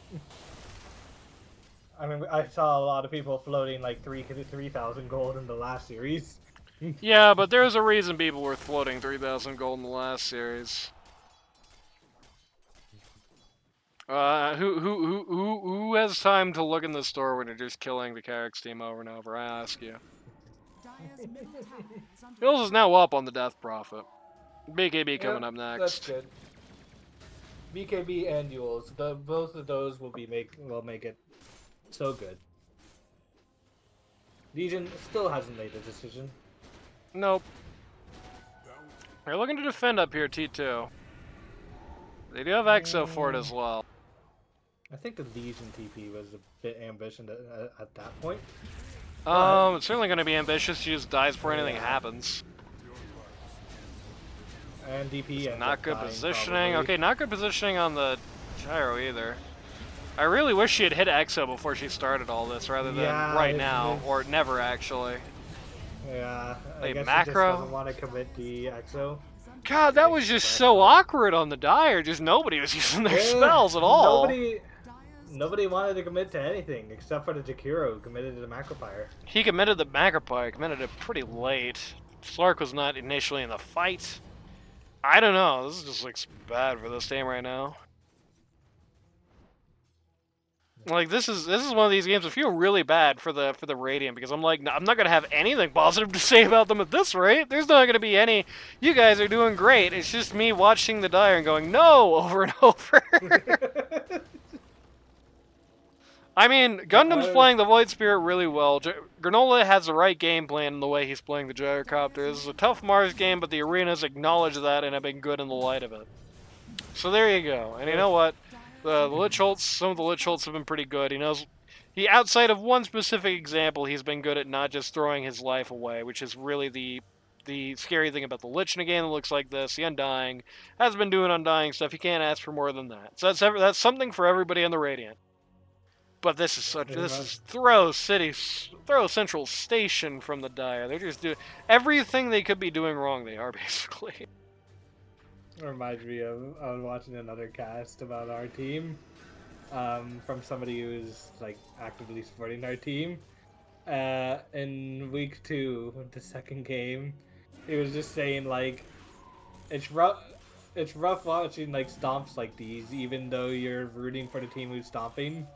I mean, I saw a lot of people floating like 3,000 gold in the last series. Yeah, but there's a reason people were floating 3,000 gold in the last series. Who has time to look in the store when you're just killing the Carrick's team over and over? I ask you. Dire's middle tower is under Hills is attack. now up on the Death Prophet. BKB coming Yep, up that's next. good. BKB and duels, both of those will make it so good. Legion still hasn't made a decision. Nope. They're looking to defend up here, T2. They do have Exo for it as well. I think the Legion TP was a bit ambitious at that point. But It's certainly going to be ambitious. She just dies before anything yeah. happens. And DP ends Not up good dying, positioning. probably. Okay, not good positioning on the gyro either. I really wish she had hit Exo before she started all this, rather than Yeah, right now, or never actually. yeah. I Wait, guess he just macro? doesn't want to commit the EXO. God, that was just so awkward on the Dire. Just nobody was using their spells at all. Nobody wanted to commit to anything except for the Jakiro who committed to the Macropire. He committed the Macropire, committed it pretty late. Slark was not initially in the fight. I don't know. This just looks bad for this team right now. Like this is one of these games I feel really bad for the Radiant because I'm like I'm not gonna have anything positive to say about them at this rate. There's not gonna be any. You guys are doing great. It's just me watching the Dire and going no over and over. I mean, Gundam's playing the Void Spirit really well. Granola has the right game plan in the way he's playing the Gyrocopter. This is a tough Mars game, but the arenas acknowledge that and have been good in the light of it. So there you go. And you know what? The Lich Holtz, some of the Lich Holtz have been pretty good. He knows, outside of one specific example, he's been good at not just throwing his life away, which is really the scary thing about the Lich in a game that looks like this. The Undying has been doing Undying stuff. You can't ask for more than that. So that's something for everybody on the Radiant. But this is throw Central Station from the Dire. They're just doing everything they could be doing wrong. They are basically. Reminds me of I was watching another cast about our team, from somebody who's like actively supporting our team. In week 2, the second game, he was just saying like, it's rough. It's rough watching like stomps like these, even though you're rooting for the team who's stomping,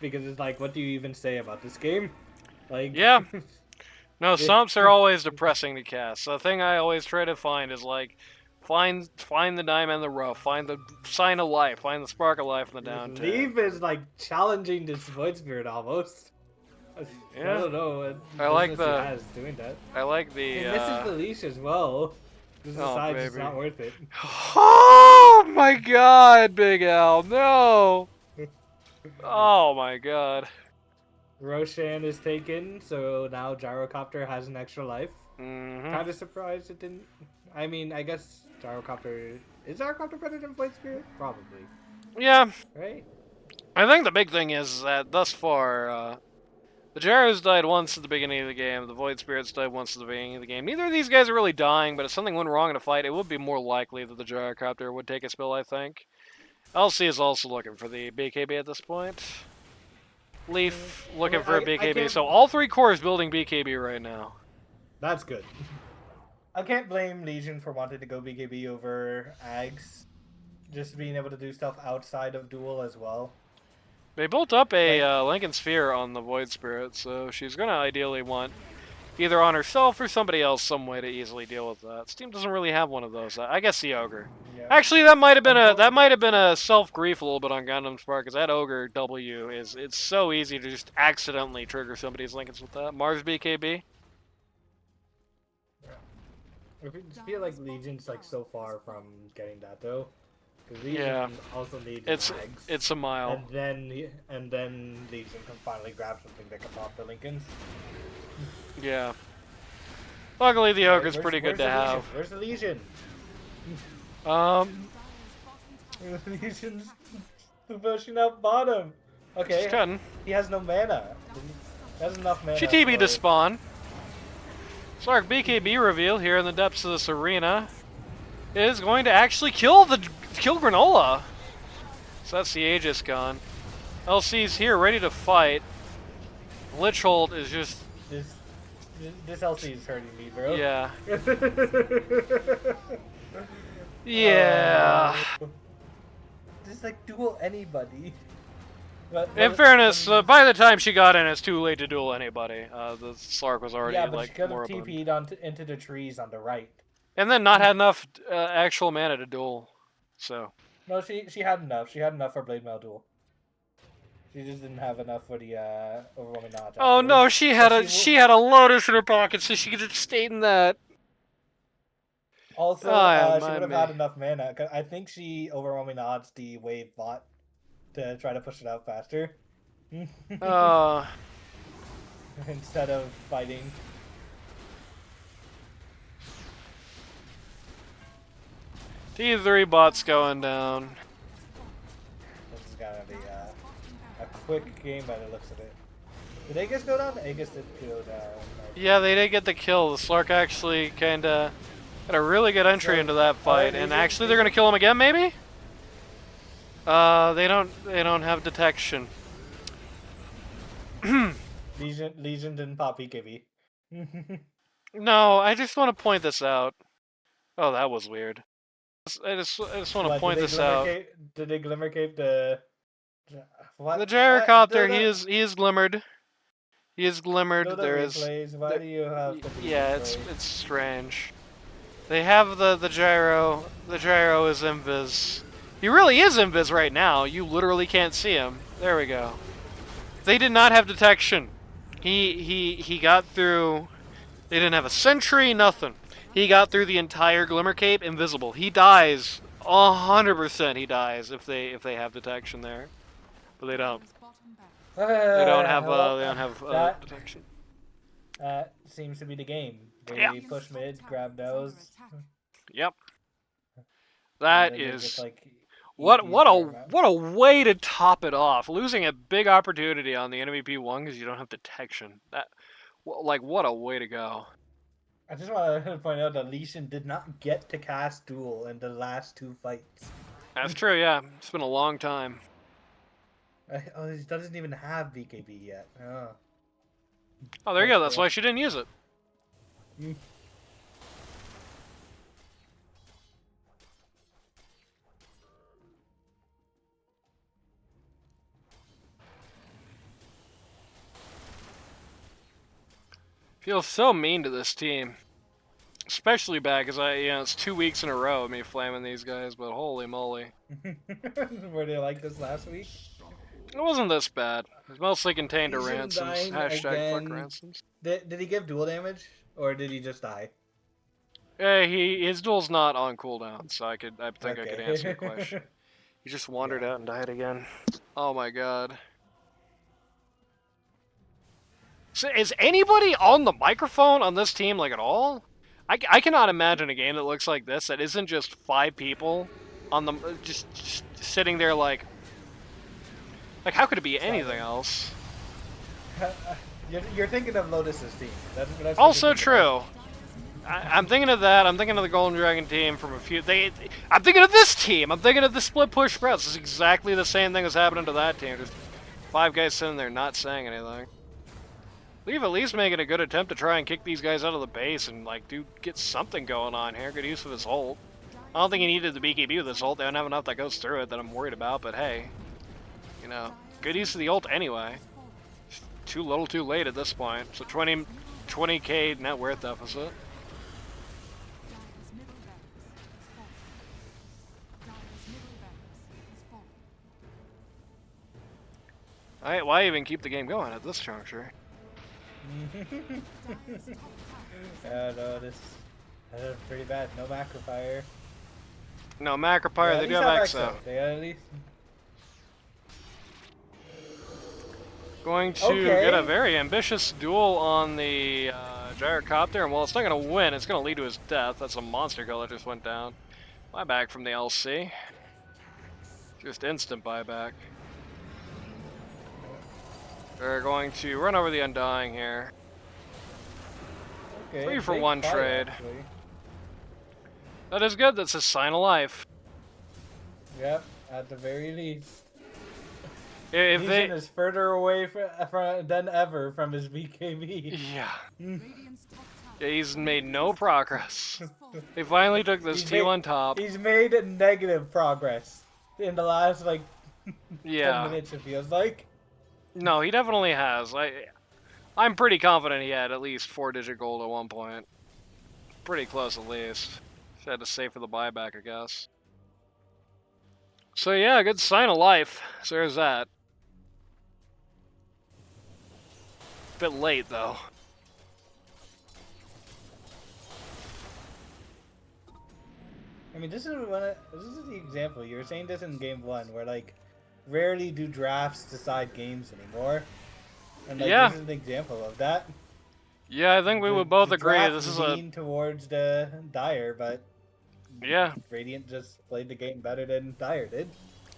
because it's like, what do you even say about this game? Like, Yeah. No, stomps are always depressing to cast. So the thing I always try to find is like, find the diamond in the rough, find the sign of life, find the spark of life in the downturn. Leaf is like challenging this Void Spirit almost. Yeah. I don't know. I like doing that. I like the. And this is the leash as well. This decides it's baby. not worth it. Oh my God, Big Al, no! Oh my God. Roshan is taken, so now Gyrocopter has an extra life. Mm-hmm. Kind of surprised it didn't. I mean, I guess Gyrocopter is Gyrocopter better than Void Spirit? Probably. Yeah. Right? I think the big thing is that thus far, the Gyros died once at the beginning of the game, the Void Spirits died once at the beginning of the game. Neither of these guys are really dying, but if something went wrong in a fight, it would be more likely that the Gyrocopter would take a spill, I think. LC is also looking for the BKB at this point. Leaf looking for a BKB, so all 3 cores building BKB right now. That's good. I can't blame Legion for wanting to go BKB over Ags. Just being able to do stuff outside of duel as well. They built up a Lincoln Sphere on the Void Spirit, so she's going to ideally want either on herself or somebody else some way to easily deal with that. This team doesn't really have one of those. I guess the ogre. Yeah. Actually, that might have been a self grief a little bit on Gundam's part, because that ogre W it's so easy to just accidentally trigger somebody's Lincolns with that. Mars BKB. I feel like Legion's like so far from getting that though, because Legion Yeah. also needs It's mags. it's a mile. And then Legion can finally grab something that can pop the Lincolns. Yeah. Luckily, the ogre's pretty good to the Legion? have. Where's the Legion? The Legion's pushing up bottom. Okay. She's cutting. He has no mana. He has enough mana. She TB'd to for- spawn. Slark BKB reveal here in the depths of this arena is going to actually kill Granola. So that's the Aegis gone. LC's here, ready to fight. Lichhold is just This LC is hurting me, bro. yeah. Yeah. Just like duel anybody. In fairness, by the time she got in, it's too late to duel anybody. The Slark was already yeah, but like she could have moribund. TP'd into the trees on the right. And then not had enough actual mana to duel. So No, she had enough. She had enough for Blade Mail duel. She just didn't have enough for the overwhelming knowledge. oh no, afterwards. she had But a she had a Lotus in her pocket, so she could have stayed in that. Also, Oh, yeah, she would have mind had me. enough mana. 'Cause I think she overwhelming odds the wave bot to try to push it out faster. Instead of fighting. T3 bots going down. This is gonna be a quick game by the looks of it. Did Aegis go down? Aegis did go down. Yeah, they did get the kill. The Slark actually kinda had a really good entry into that fight, and actually they're gonna kill him again, maybe? They don't have detection. Legion didn't pop PKB. No, I just want to point this out. Oh, that was weird. I just want to point this out. Did they glimmer cape the? What? The gyrocopter, What? he is glimmered. He is glimmered. No, There is. replays. Why do you have? To Yeah, it's strange. They have the gyro. The gyro is invis. He really is invis right now. You literally can't see him. There we go. They did not have detection. He got through. They didn't have a sentry, nothing. He got through the entire Glimmer Cape invisible. He dies 100%. He dies if they have detection there, but they don't. They don't have that, detection. That seems to be the game. They Yeah. push mid, grab those. Yep. and That then they is just, like, what eat a their map. what a way to top it off. Losing a big opportunity on the MVP1 because you don't have detection. Like what a way to go. I just want to point out that Legion did not get to cast duel in the last two fights. That's true. Yeah, it's been a long time. Oh, he doesn't even have BKB yet. Oh. Oh, there you go. That's Okay. why she didn't use it. Mm. Feel so mean to this team. Especially bad because it's 2 weeks in a row of me flaming these guys, but holy moly. Were they like this last week? It wasn't this bad. It mostly contained a Legion ransoms. dying Hashtag fuck again. ransoms. Did he give duel damage? Or did he just die? Yeah, his duel's not on cooldown, so I think I could Okay. answer your question. He just wandered out and died again. Oh my god. So is anybody on the microphone on this team like at all? I cannot imagine a game that looks like this that isn't just 5 people on the just sitting there like how could it be anything else? You're thinking of Lotus's team. That's what Also you're thinking of. true. I'm thinking of that. I'm thinking of the Golden Dragon team from a few. I'm thinking of this team. I'm thinking of the split push sprouts. It's exactly the same thing that's happening to that team. Just 5 guys sitting there not saying anything. Leave at least making a good attempt to try and kick these guys out of the base and get something going on here. Good use of his ult. I don't think he needed the BKB with his ult. They don't have enough that goes through it that I'm worried about. But hey, good use of the ult anyway. Too little, too late at this point. So 20 20K net worth deficit. Dire's middle barracks has fallen. Dire's middle barracks has fallen. Alright, why even keep the game going at this juncture? Dire's top tower Yeah, no, this is pretty bad. No macro fire. No, Macropire, Yeah, they at do least have Exo. Exo. They at least. Going to Okay. get a very ambitious duel on the Gyrocopter, and while it's not going to win, it's going to lead to his death. That's a monster kill that just went down. Buyback from the LC. Just instant buyback. They're going to run over the Undying here. Okay, 3 for big 1 fight, trade. actually. That is good. That's a sign of life. Yep, at the very least. If they, Legion is further away than ever from his BKB. yeah, Radiant's top tower yeah, he's made no progress. has fallen. They finally took this He's T1 made- top. He's made negative progress in the last like 10 Yeah, minutes. It feels like. no, he definitely has. I'm pretty confident he had at least 4-digit gold at one point. Pretty close at least. Just had to save for the buyback, I guess. So yeah, good sign of life. So there's that. Bit late though. I mean, this is the example. You were saying this in game one, where like rarely do drafts decide games anymore, and like Yeah. this is an example of that. Yeah, I think we The- would both the agree draft this is a leaned towards the Dire, but yeah. Radiant just played the game better than Dire did.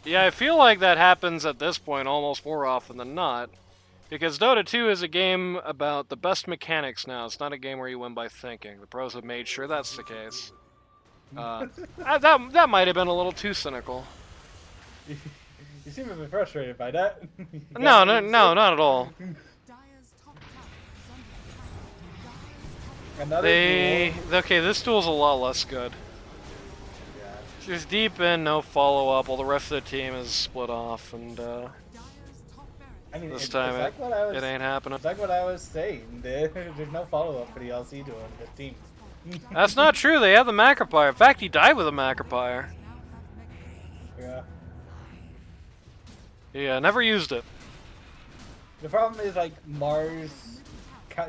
Yeah, I feel like that happens at this point almost more often than not. Because Dota 2 is a game about the best mechanics now. It's not a game where you win by thinking. The pros have made sure that's the case. That might have been a little too cynical. You seem a bit frustrated by that. You got No, something no, to not at all. Dire's top tower is under attack. say? Another duel. Okay, this duel's a lot less good. Yeah. She's deep in, no follow-up, while the rest of the team is split off, and Dire's top barracks I mean, this it's time like what I was. it ain't happening. It's like what I was saying. There's no follow up for the LC duel in this team. That's not true, they have the Macropire. In fact, he died with a Macropire. now have mega Yeah. Yeah, never used it. The problem is like Mars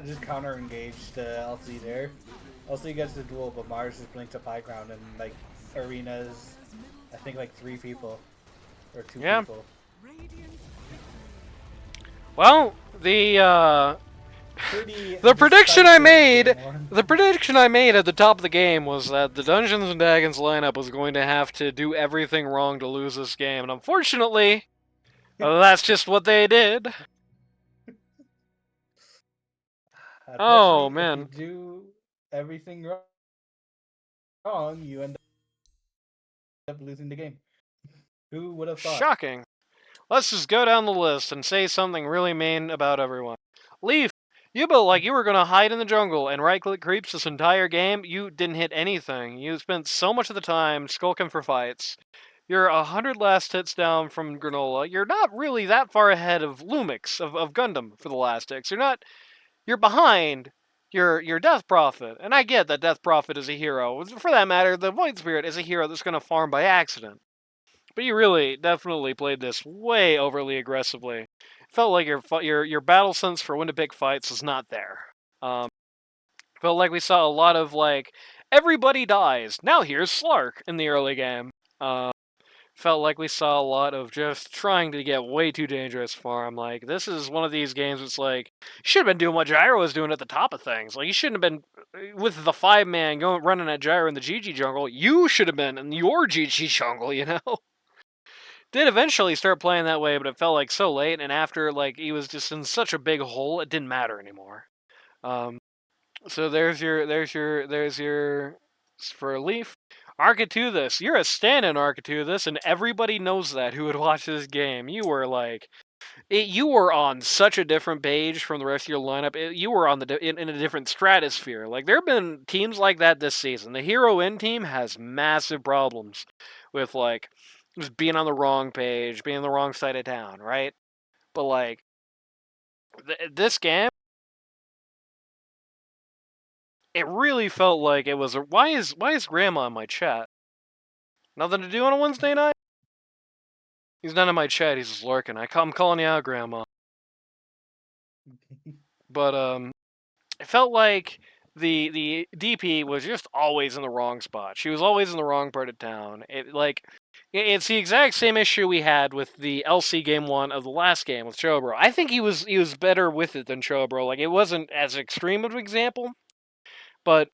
just counter engaged the LC there. LC gets the duel, but Mars just blinks up high ground and like arenas. I think like 3 people or 2 Yeah. people. radiant Well, the Pretty prediction I decisive made, game one. the prediction I made at the top of the game was that the Dungeons and Dragons lineup was going to have to do everything wrong to lose this game, and unfortunately, that's just what they did. Oh, Unfortunately, if man. you do everything wrong, you end up losing the game. Who would have thought? Shocking. Let's just go down the list and say something really mean about everyone. Leaf, you built like you were going to hide in the jungle and right-click creeps this entire game. You didn't hit anything. You spent so much of the time skulking for fights. You're 100 last hits down from Granola. You're not really that far ahead of Lumix, of Gundam, for the last hits. You're behind your Death Prophet. And I get that Death Prophet is a hero. For that matter, the Void Spirit is a hero that's going to farm by accident. But you really definitely played this way overly aggressively. Felt like your battle sense for when to pick fights was not there. Felt like we saw a lot of like everybody dies. Now here's Slark in the early game. Felt like we saw a lot of just trying to get way too dangerous for him. Like this is one of these games. It's like you should have been doing what Gyro was doing at the top of things. Like you shouldn't have been with the 5-man going running at Gyro in the GG jungle. You should have been in your GG jungle. You know. Did eventually start playing that way, but it felt like so late, and after like he was just in such a big hole, it didn't matter anymore. So there's your for Leaf. Archituthus, you're a stand-in Archituthus, and everybody knows that who would watch this game. You were like, you were on such a different page from the rest of your lineup. You were on in a different stratosphere. Like there have been teams like that this season. The Hero In team has massive problems with like just being on the wrong page, being on the wrong side of town, right? But like this game, it really felt like it was a why is Grandma in my chat? Nothing to do on a Wednesday night? He's not in my chat, he's just lurking. I'm calling you out, Grandma. But it felt like the DP was just always in the wrong spot. She was always in the wrong part of town. It's the exact same issue we had with the LC game 1 of the last game with Chobro. I think he was better with it than Chobro. Like, it wasn't as extreme of an example, but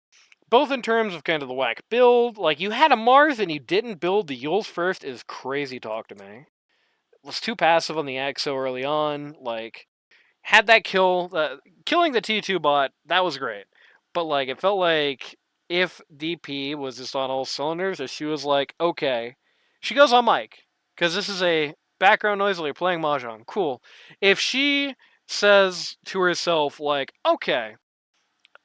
both in terms of kind of the whack build, like, you had a Mars and you didn't build the Yules first is crazy talk to me. Was too passive on the Axe so early on. Like, had that kill, killing the T2 bot, that was great. But, like, it felt like if DP was just on all cylinders, if she was like, okay, she goes on mic, because this is a background noise while you're playing Mahjong. Cool. If she says to herself, like, okay,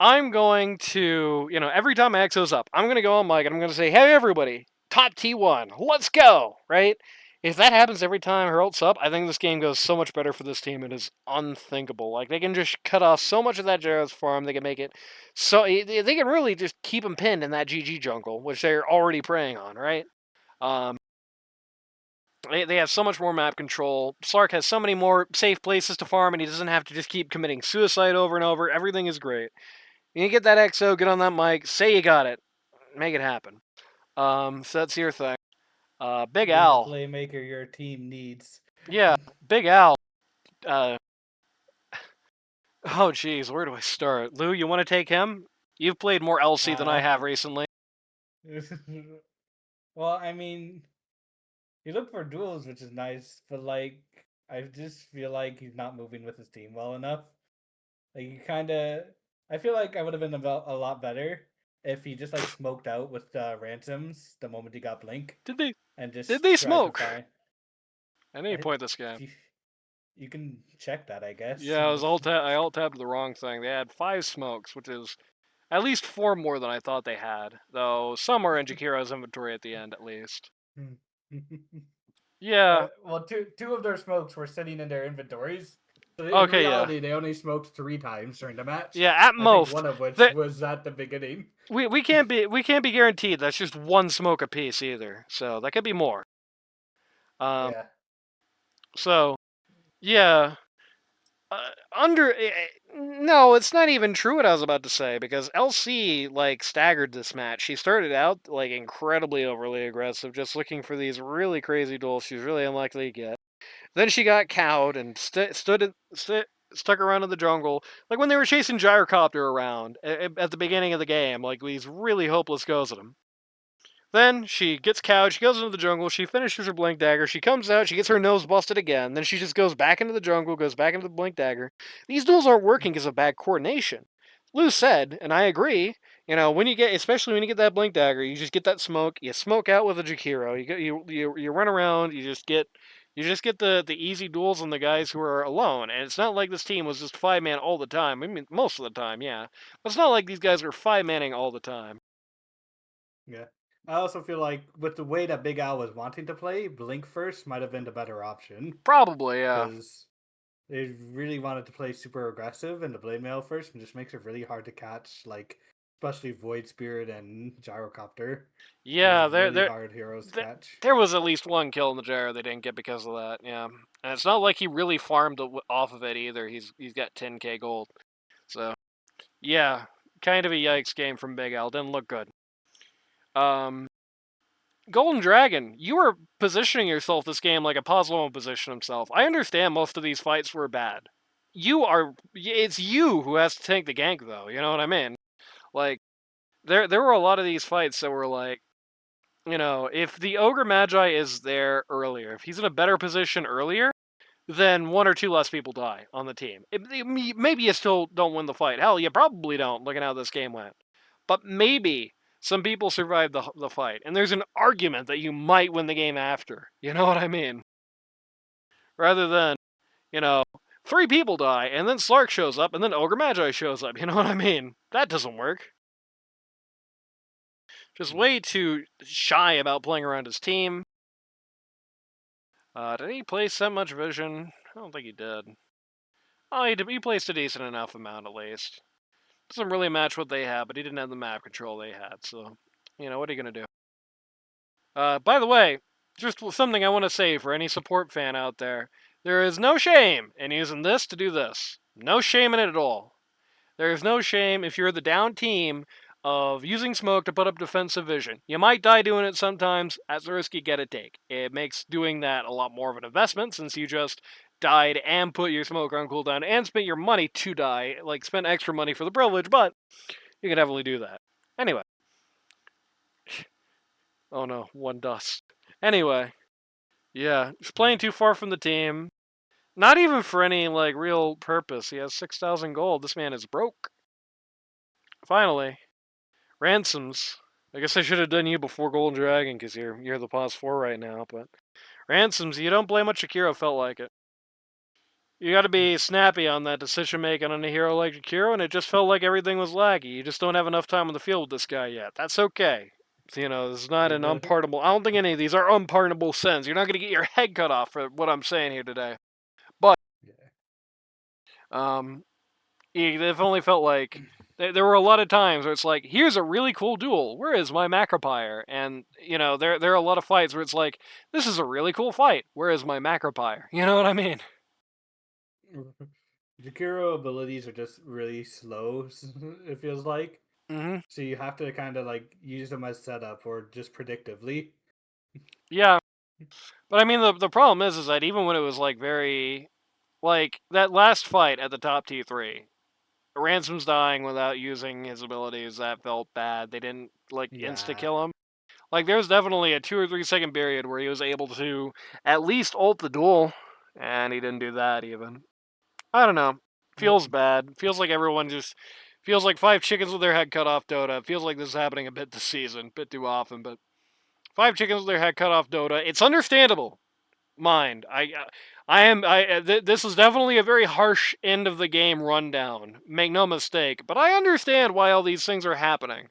I'm going to, every time Axo's up, I'm going to go on mic and I'm going to say, hey, everybody, top T1, let's go, right? If that happens every time her ult's up, I think this game goes so much better for this team. It is unthinkable. Like, they can just cut off so much of that Gyro's farm. They can make it so... They can really just keep them pinned in that GG jungle, which they're already preying on, right? They have so much more map control. Slark has so many more safe places to farm, and he doesn't have to just keep committing suicide over and over. Everything is great. You get that XO, get on that mic, say you got it, make it happen. So that's your thing. Big Be Al. the playmaker your team needs. Yeah, Big Al. Oh, geez, where do I start? Lou, you want to take him? You've played more LC than I have recently. Well, I mean, he looked for duels, which is nice, but like, I just feel like he's not moving with his team well enough. Like, he kind of, I feel like I would have been a lot better if he just like smoked out with ransoms the moment he got blink, Did they? and Did just they tried to smoke? find. At any point this game. You can check that, I guess. Yeah, I alt tabbed the wrong thing. They had 5 smokes, which is at least 4 more than I thought they had. Though some are in Jakiro's inventory at the end, at least. Yeah. Well, two of their smokes were sitting in their inventories. So in Okay, yeah. reality, they only smoked 3 times during the match. Yeah, at I most. think one of which was at the beginning. We can't be guaranteed that's just 1 smoke apiece either. So that could be more. Yeah. So, yeah. No, it's not even true what I was about to say, because LC like staggered this match. She started out like incredibly overly aggressive, just looking for these really crazy duels she's really unlikely to get. Then she got cowed and stuck around in the jungle, like when they were chasing Gyrocopter around at the beginning of the game, like these really hopeless goes at him. Then she gets cowed, she goes into the jungle, she finishes her blink dagger, she comes out, she gets her nose busted again, then she just goes back into the jungle, goes back into the blink dagger. These duels aren't working because of bad coordination. Lou said, and I agree, especially when you get that blink dagger, you just get that smoke, you smoke out with a Jakiro, you run around, you just get the easy duels on the guys who are alone. And it's not like this team was just 5-man all the time. I mean, most of the time, yeah. But it's not like these guys were 5-manning all the time. Yeah. I also feel like with the way that Big Al was wanting to play, Blink first might have been the better option. Probably, yeah. Because they really wanted to play super aggressive, and the Blade Mail first just makes it really hard to catch, like, especially Void Spirit and Gyrocopter. Yeah, really hard heroes to catch. There was at least 1 kill in the gyro they didn't get because of that. Yeah, and it's not like he really farmed off of it either. He's got 10k gold, so yeah, kind of a yikes game from Big Al. Didn't look good. Golden Dragon, you were positioning yourself this game like a Puzzle won't position himself. I understand most of these fights were bad. It's you who has to tank the gank though. You know what I mean? Like, there were a lot of these fights that were like, if the Ogre Magi is there earlier, if he's in a better position earlier, then 1 or 2 less people die on the team. Maybe you still don't win the fight. Hell, you probably don't, looking how this game went. But maybe some people survive the fight, and there's an argument that you might win the game after. You know what I mean? Rather than, 3 people die, and then Slark shows up, and then Ogre Magi shows up. You know what I mean? That doesn't work. Just way too shy about playing around his team. Did he place that much vision? I don't think he did. Oh, he placed a decent enough amount at least. Doesn't really match what they had, but he didn't have the map control they had. So, what are you gonna do? By the way, just something I want to say for any support fan out there: there is no shame in using this to do this. No shame in it at all. There is no shame if you're the down team of using smoke to put up defensive vision. You might die doing it sometimes. That's a risk you gotta take. It makes doing that a lot more of an investment since you just died and put your smoke on cooldown and spent your money to die, like spent extra money for the privilege, but you can definitely do that. Anyway. Oh no, one dust. Anyway, yeah, just playing too far from the team. Not even for any like real purpose. He has 6,000 gold. This man is broke. Finally, Ransoms. I guess I should have done you before Golden Dragon because you're the pause 4 right now. But Ransoms, you don't play much Jakiro. Felt like it. You got to be snappy on that decision making on a hero like Jakiro, and it just felt like everything was laggy. You just don't have enough time on the field with this guy yet. That's okay. This is not an unpardonable. I don't think any of these are unpardonable sins. You're not going to get your head cut off for what I'm saying here today. But it definitely felt like there were a lot of times where it's like, here's a really cool duel. Where is my Macropire? And there are a lot of fights where it's like, this is a really cool fight. Where is my Macropire? You know what I mean? Jakiro abilities are just really slow, it feels like. Mm-hmm. So you have to kind of like use them as setup or just predictively. Yeah. But I mean, the problem is that even when it was like very, like that last fight at the top T3, Ransom's dying without using his abilities, that felt bad. They didn't like insta kill him. Like there was definitely a 2 or 3 second period where he was able to at least ult the duel, and he didn't do that even. I don't know. Feels bad. Feels like everyone just feels like 5 chickens with their head cut off Dota. Feels like this is happening a bit this season, a bit too often, but 5 chickens with their head cut off Dota. It's understandable. Mind. This is definitely a very harsh end of the game rundown. Make no mistake. But I understand why all these things are happening.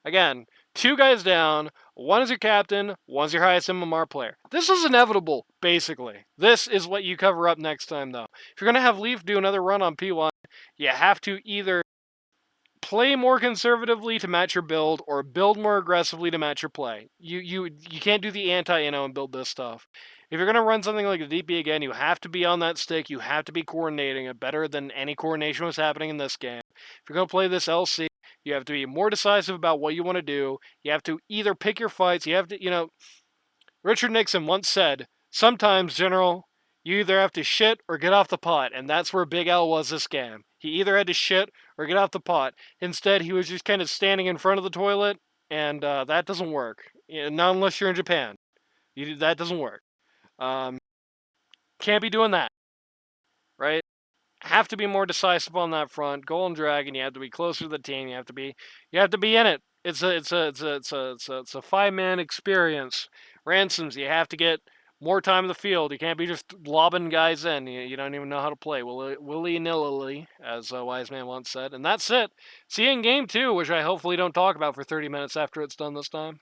Again, 2 guys down. 1 is your captain. 1's your highest MMR player. This is inevitable, basically. This is what you cover up next time, though. If you're going to have Leaf do another run on P1, you have to either play more conservatively to match your build or build more aggressively to match your play. You can't do the anti-inno and build this stuff. If you're going to run something like a DP again, you have to be on that stick. You have to be coordinating it better than any coordination was happening in this game. If you're going to play this LC, you have to be more decisive about what you want to do. You have to either pick your fights. You have to, Richard Nixon once said, sometimes, General, you either have to shit or get off the pot, and that's where Big L was this game. He either had to shit or get off the pot. Instead, he was just kind of standing in front of the toilet, and that doesn't work. Not unless you're in Japan. That doesn't work. Can't be doing that, right? Have to be more decisive on that front. Golden Dragon, you have to be closer to the team. You have to be in it. It's a 5-man experience. Ransoms, you have to get more time in the field. You can't be just lobbing guys in. You don't even know how to play willy-nilly, as a wise man once said. And that's it. See you in game 2, which I hopefully don't talk about for 30 minutes after it's done this time.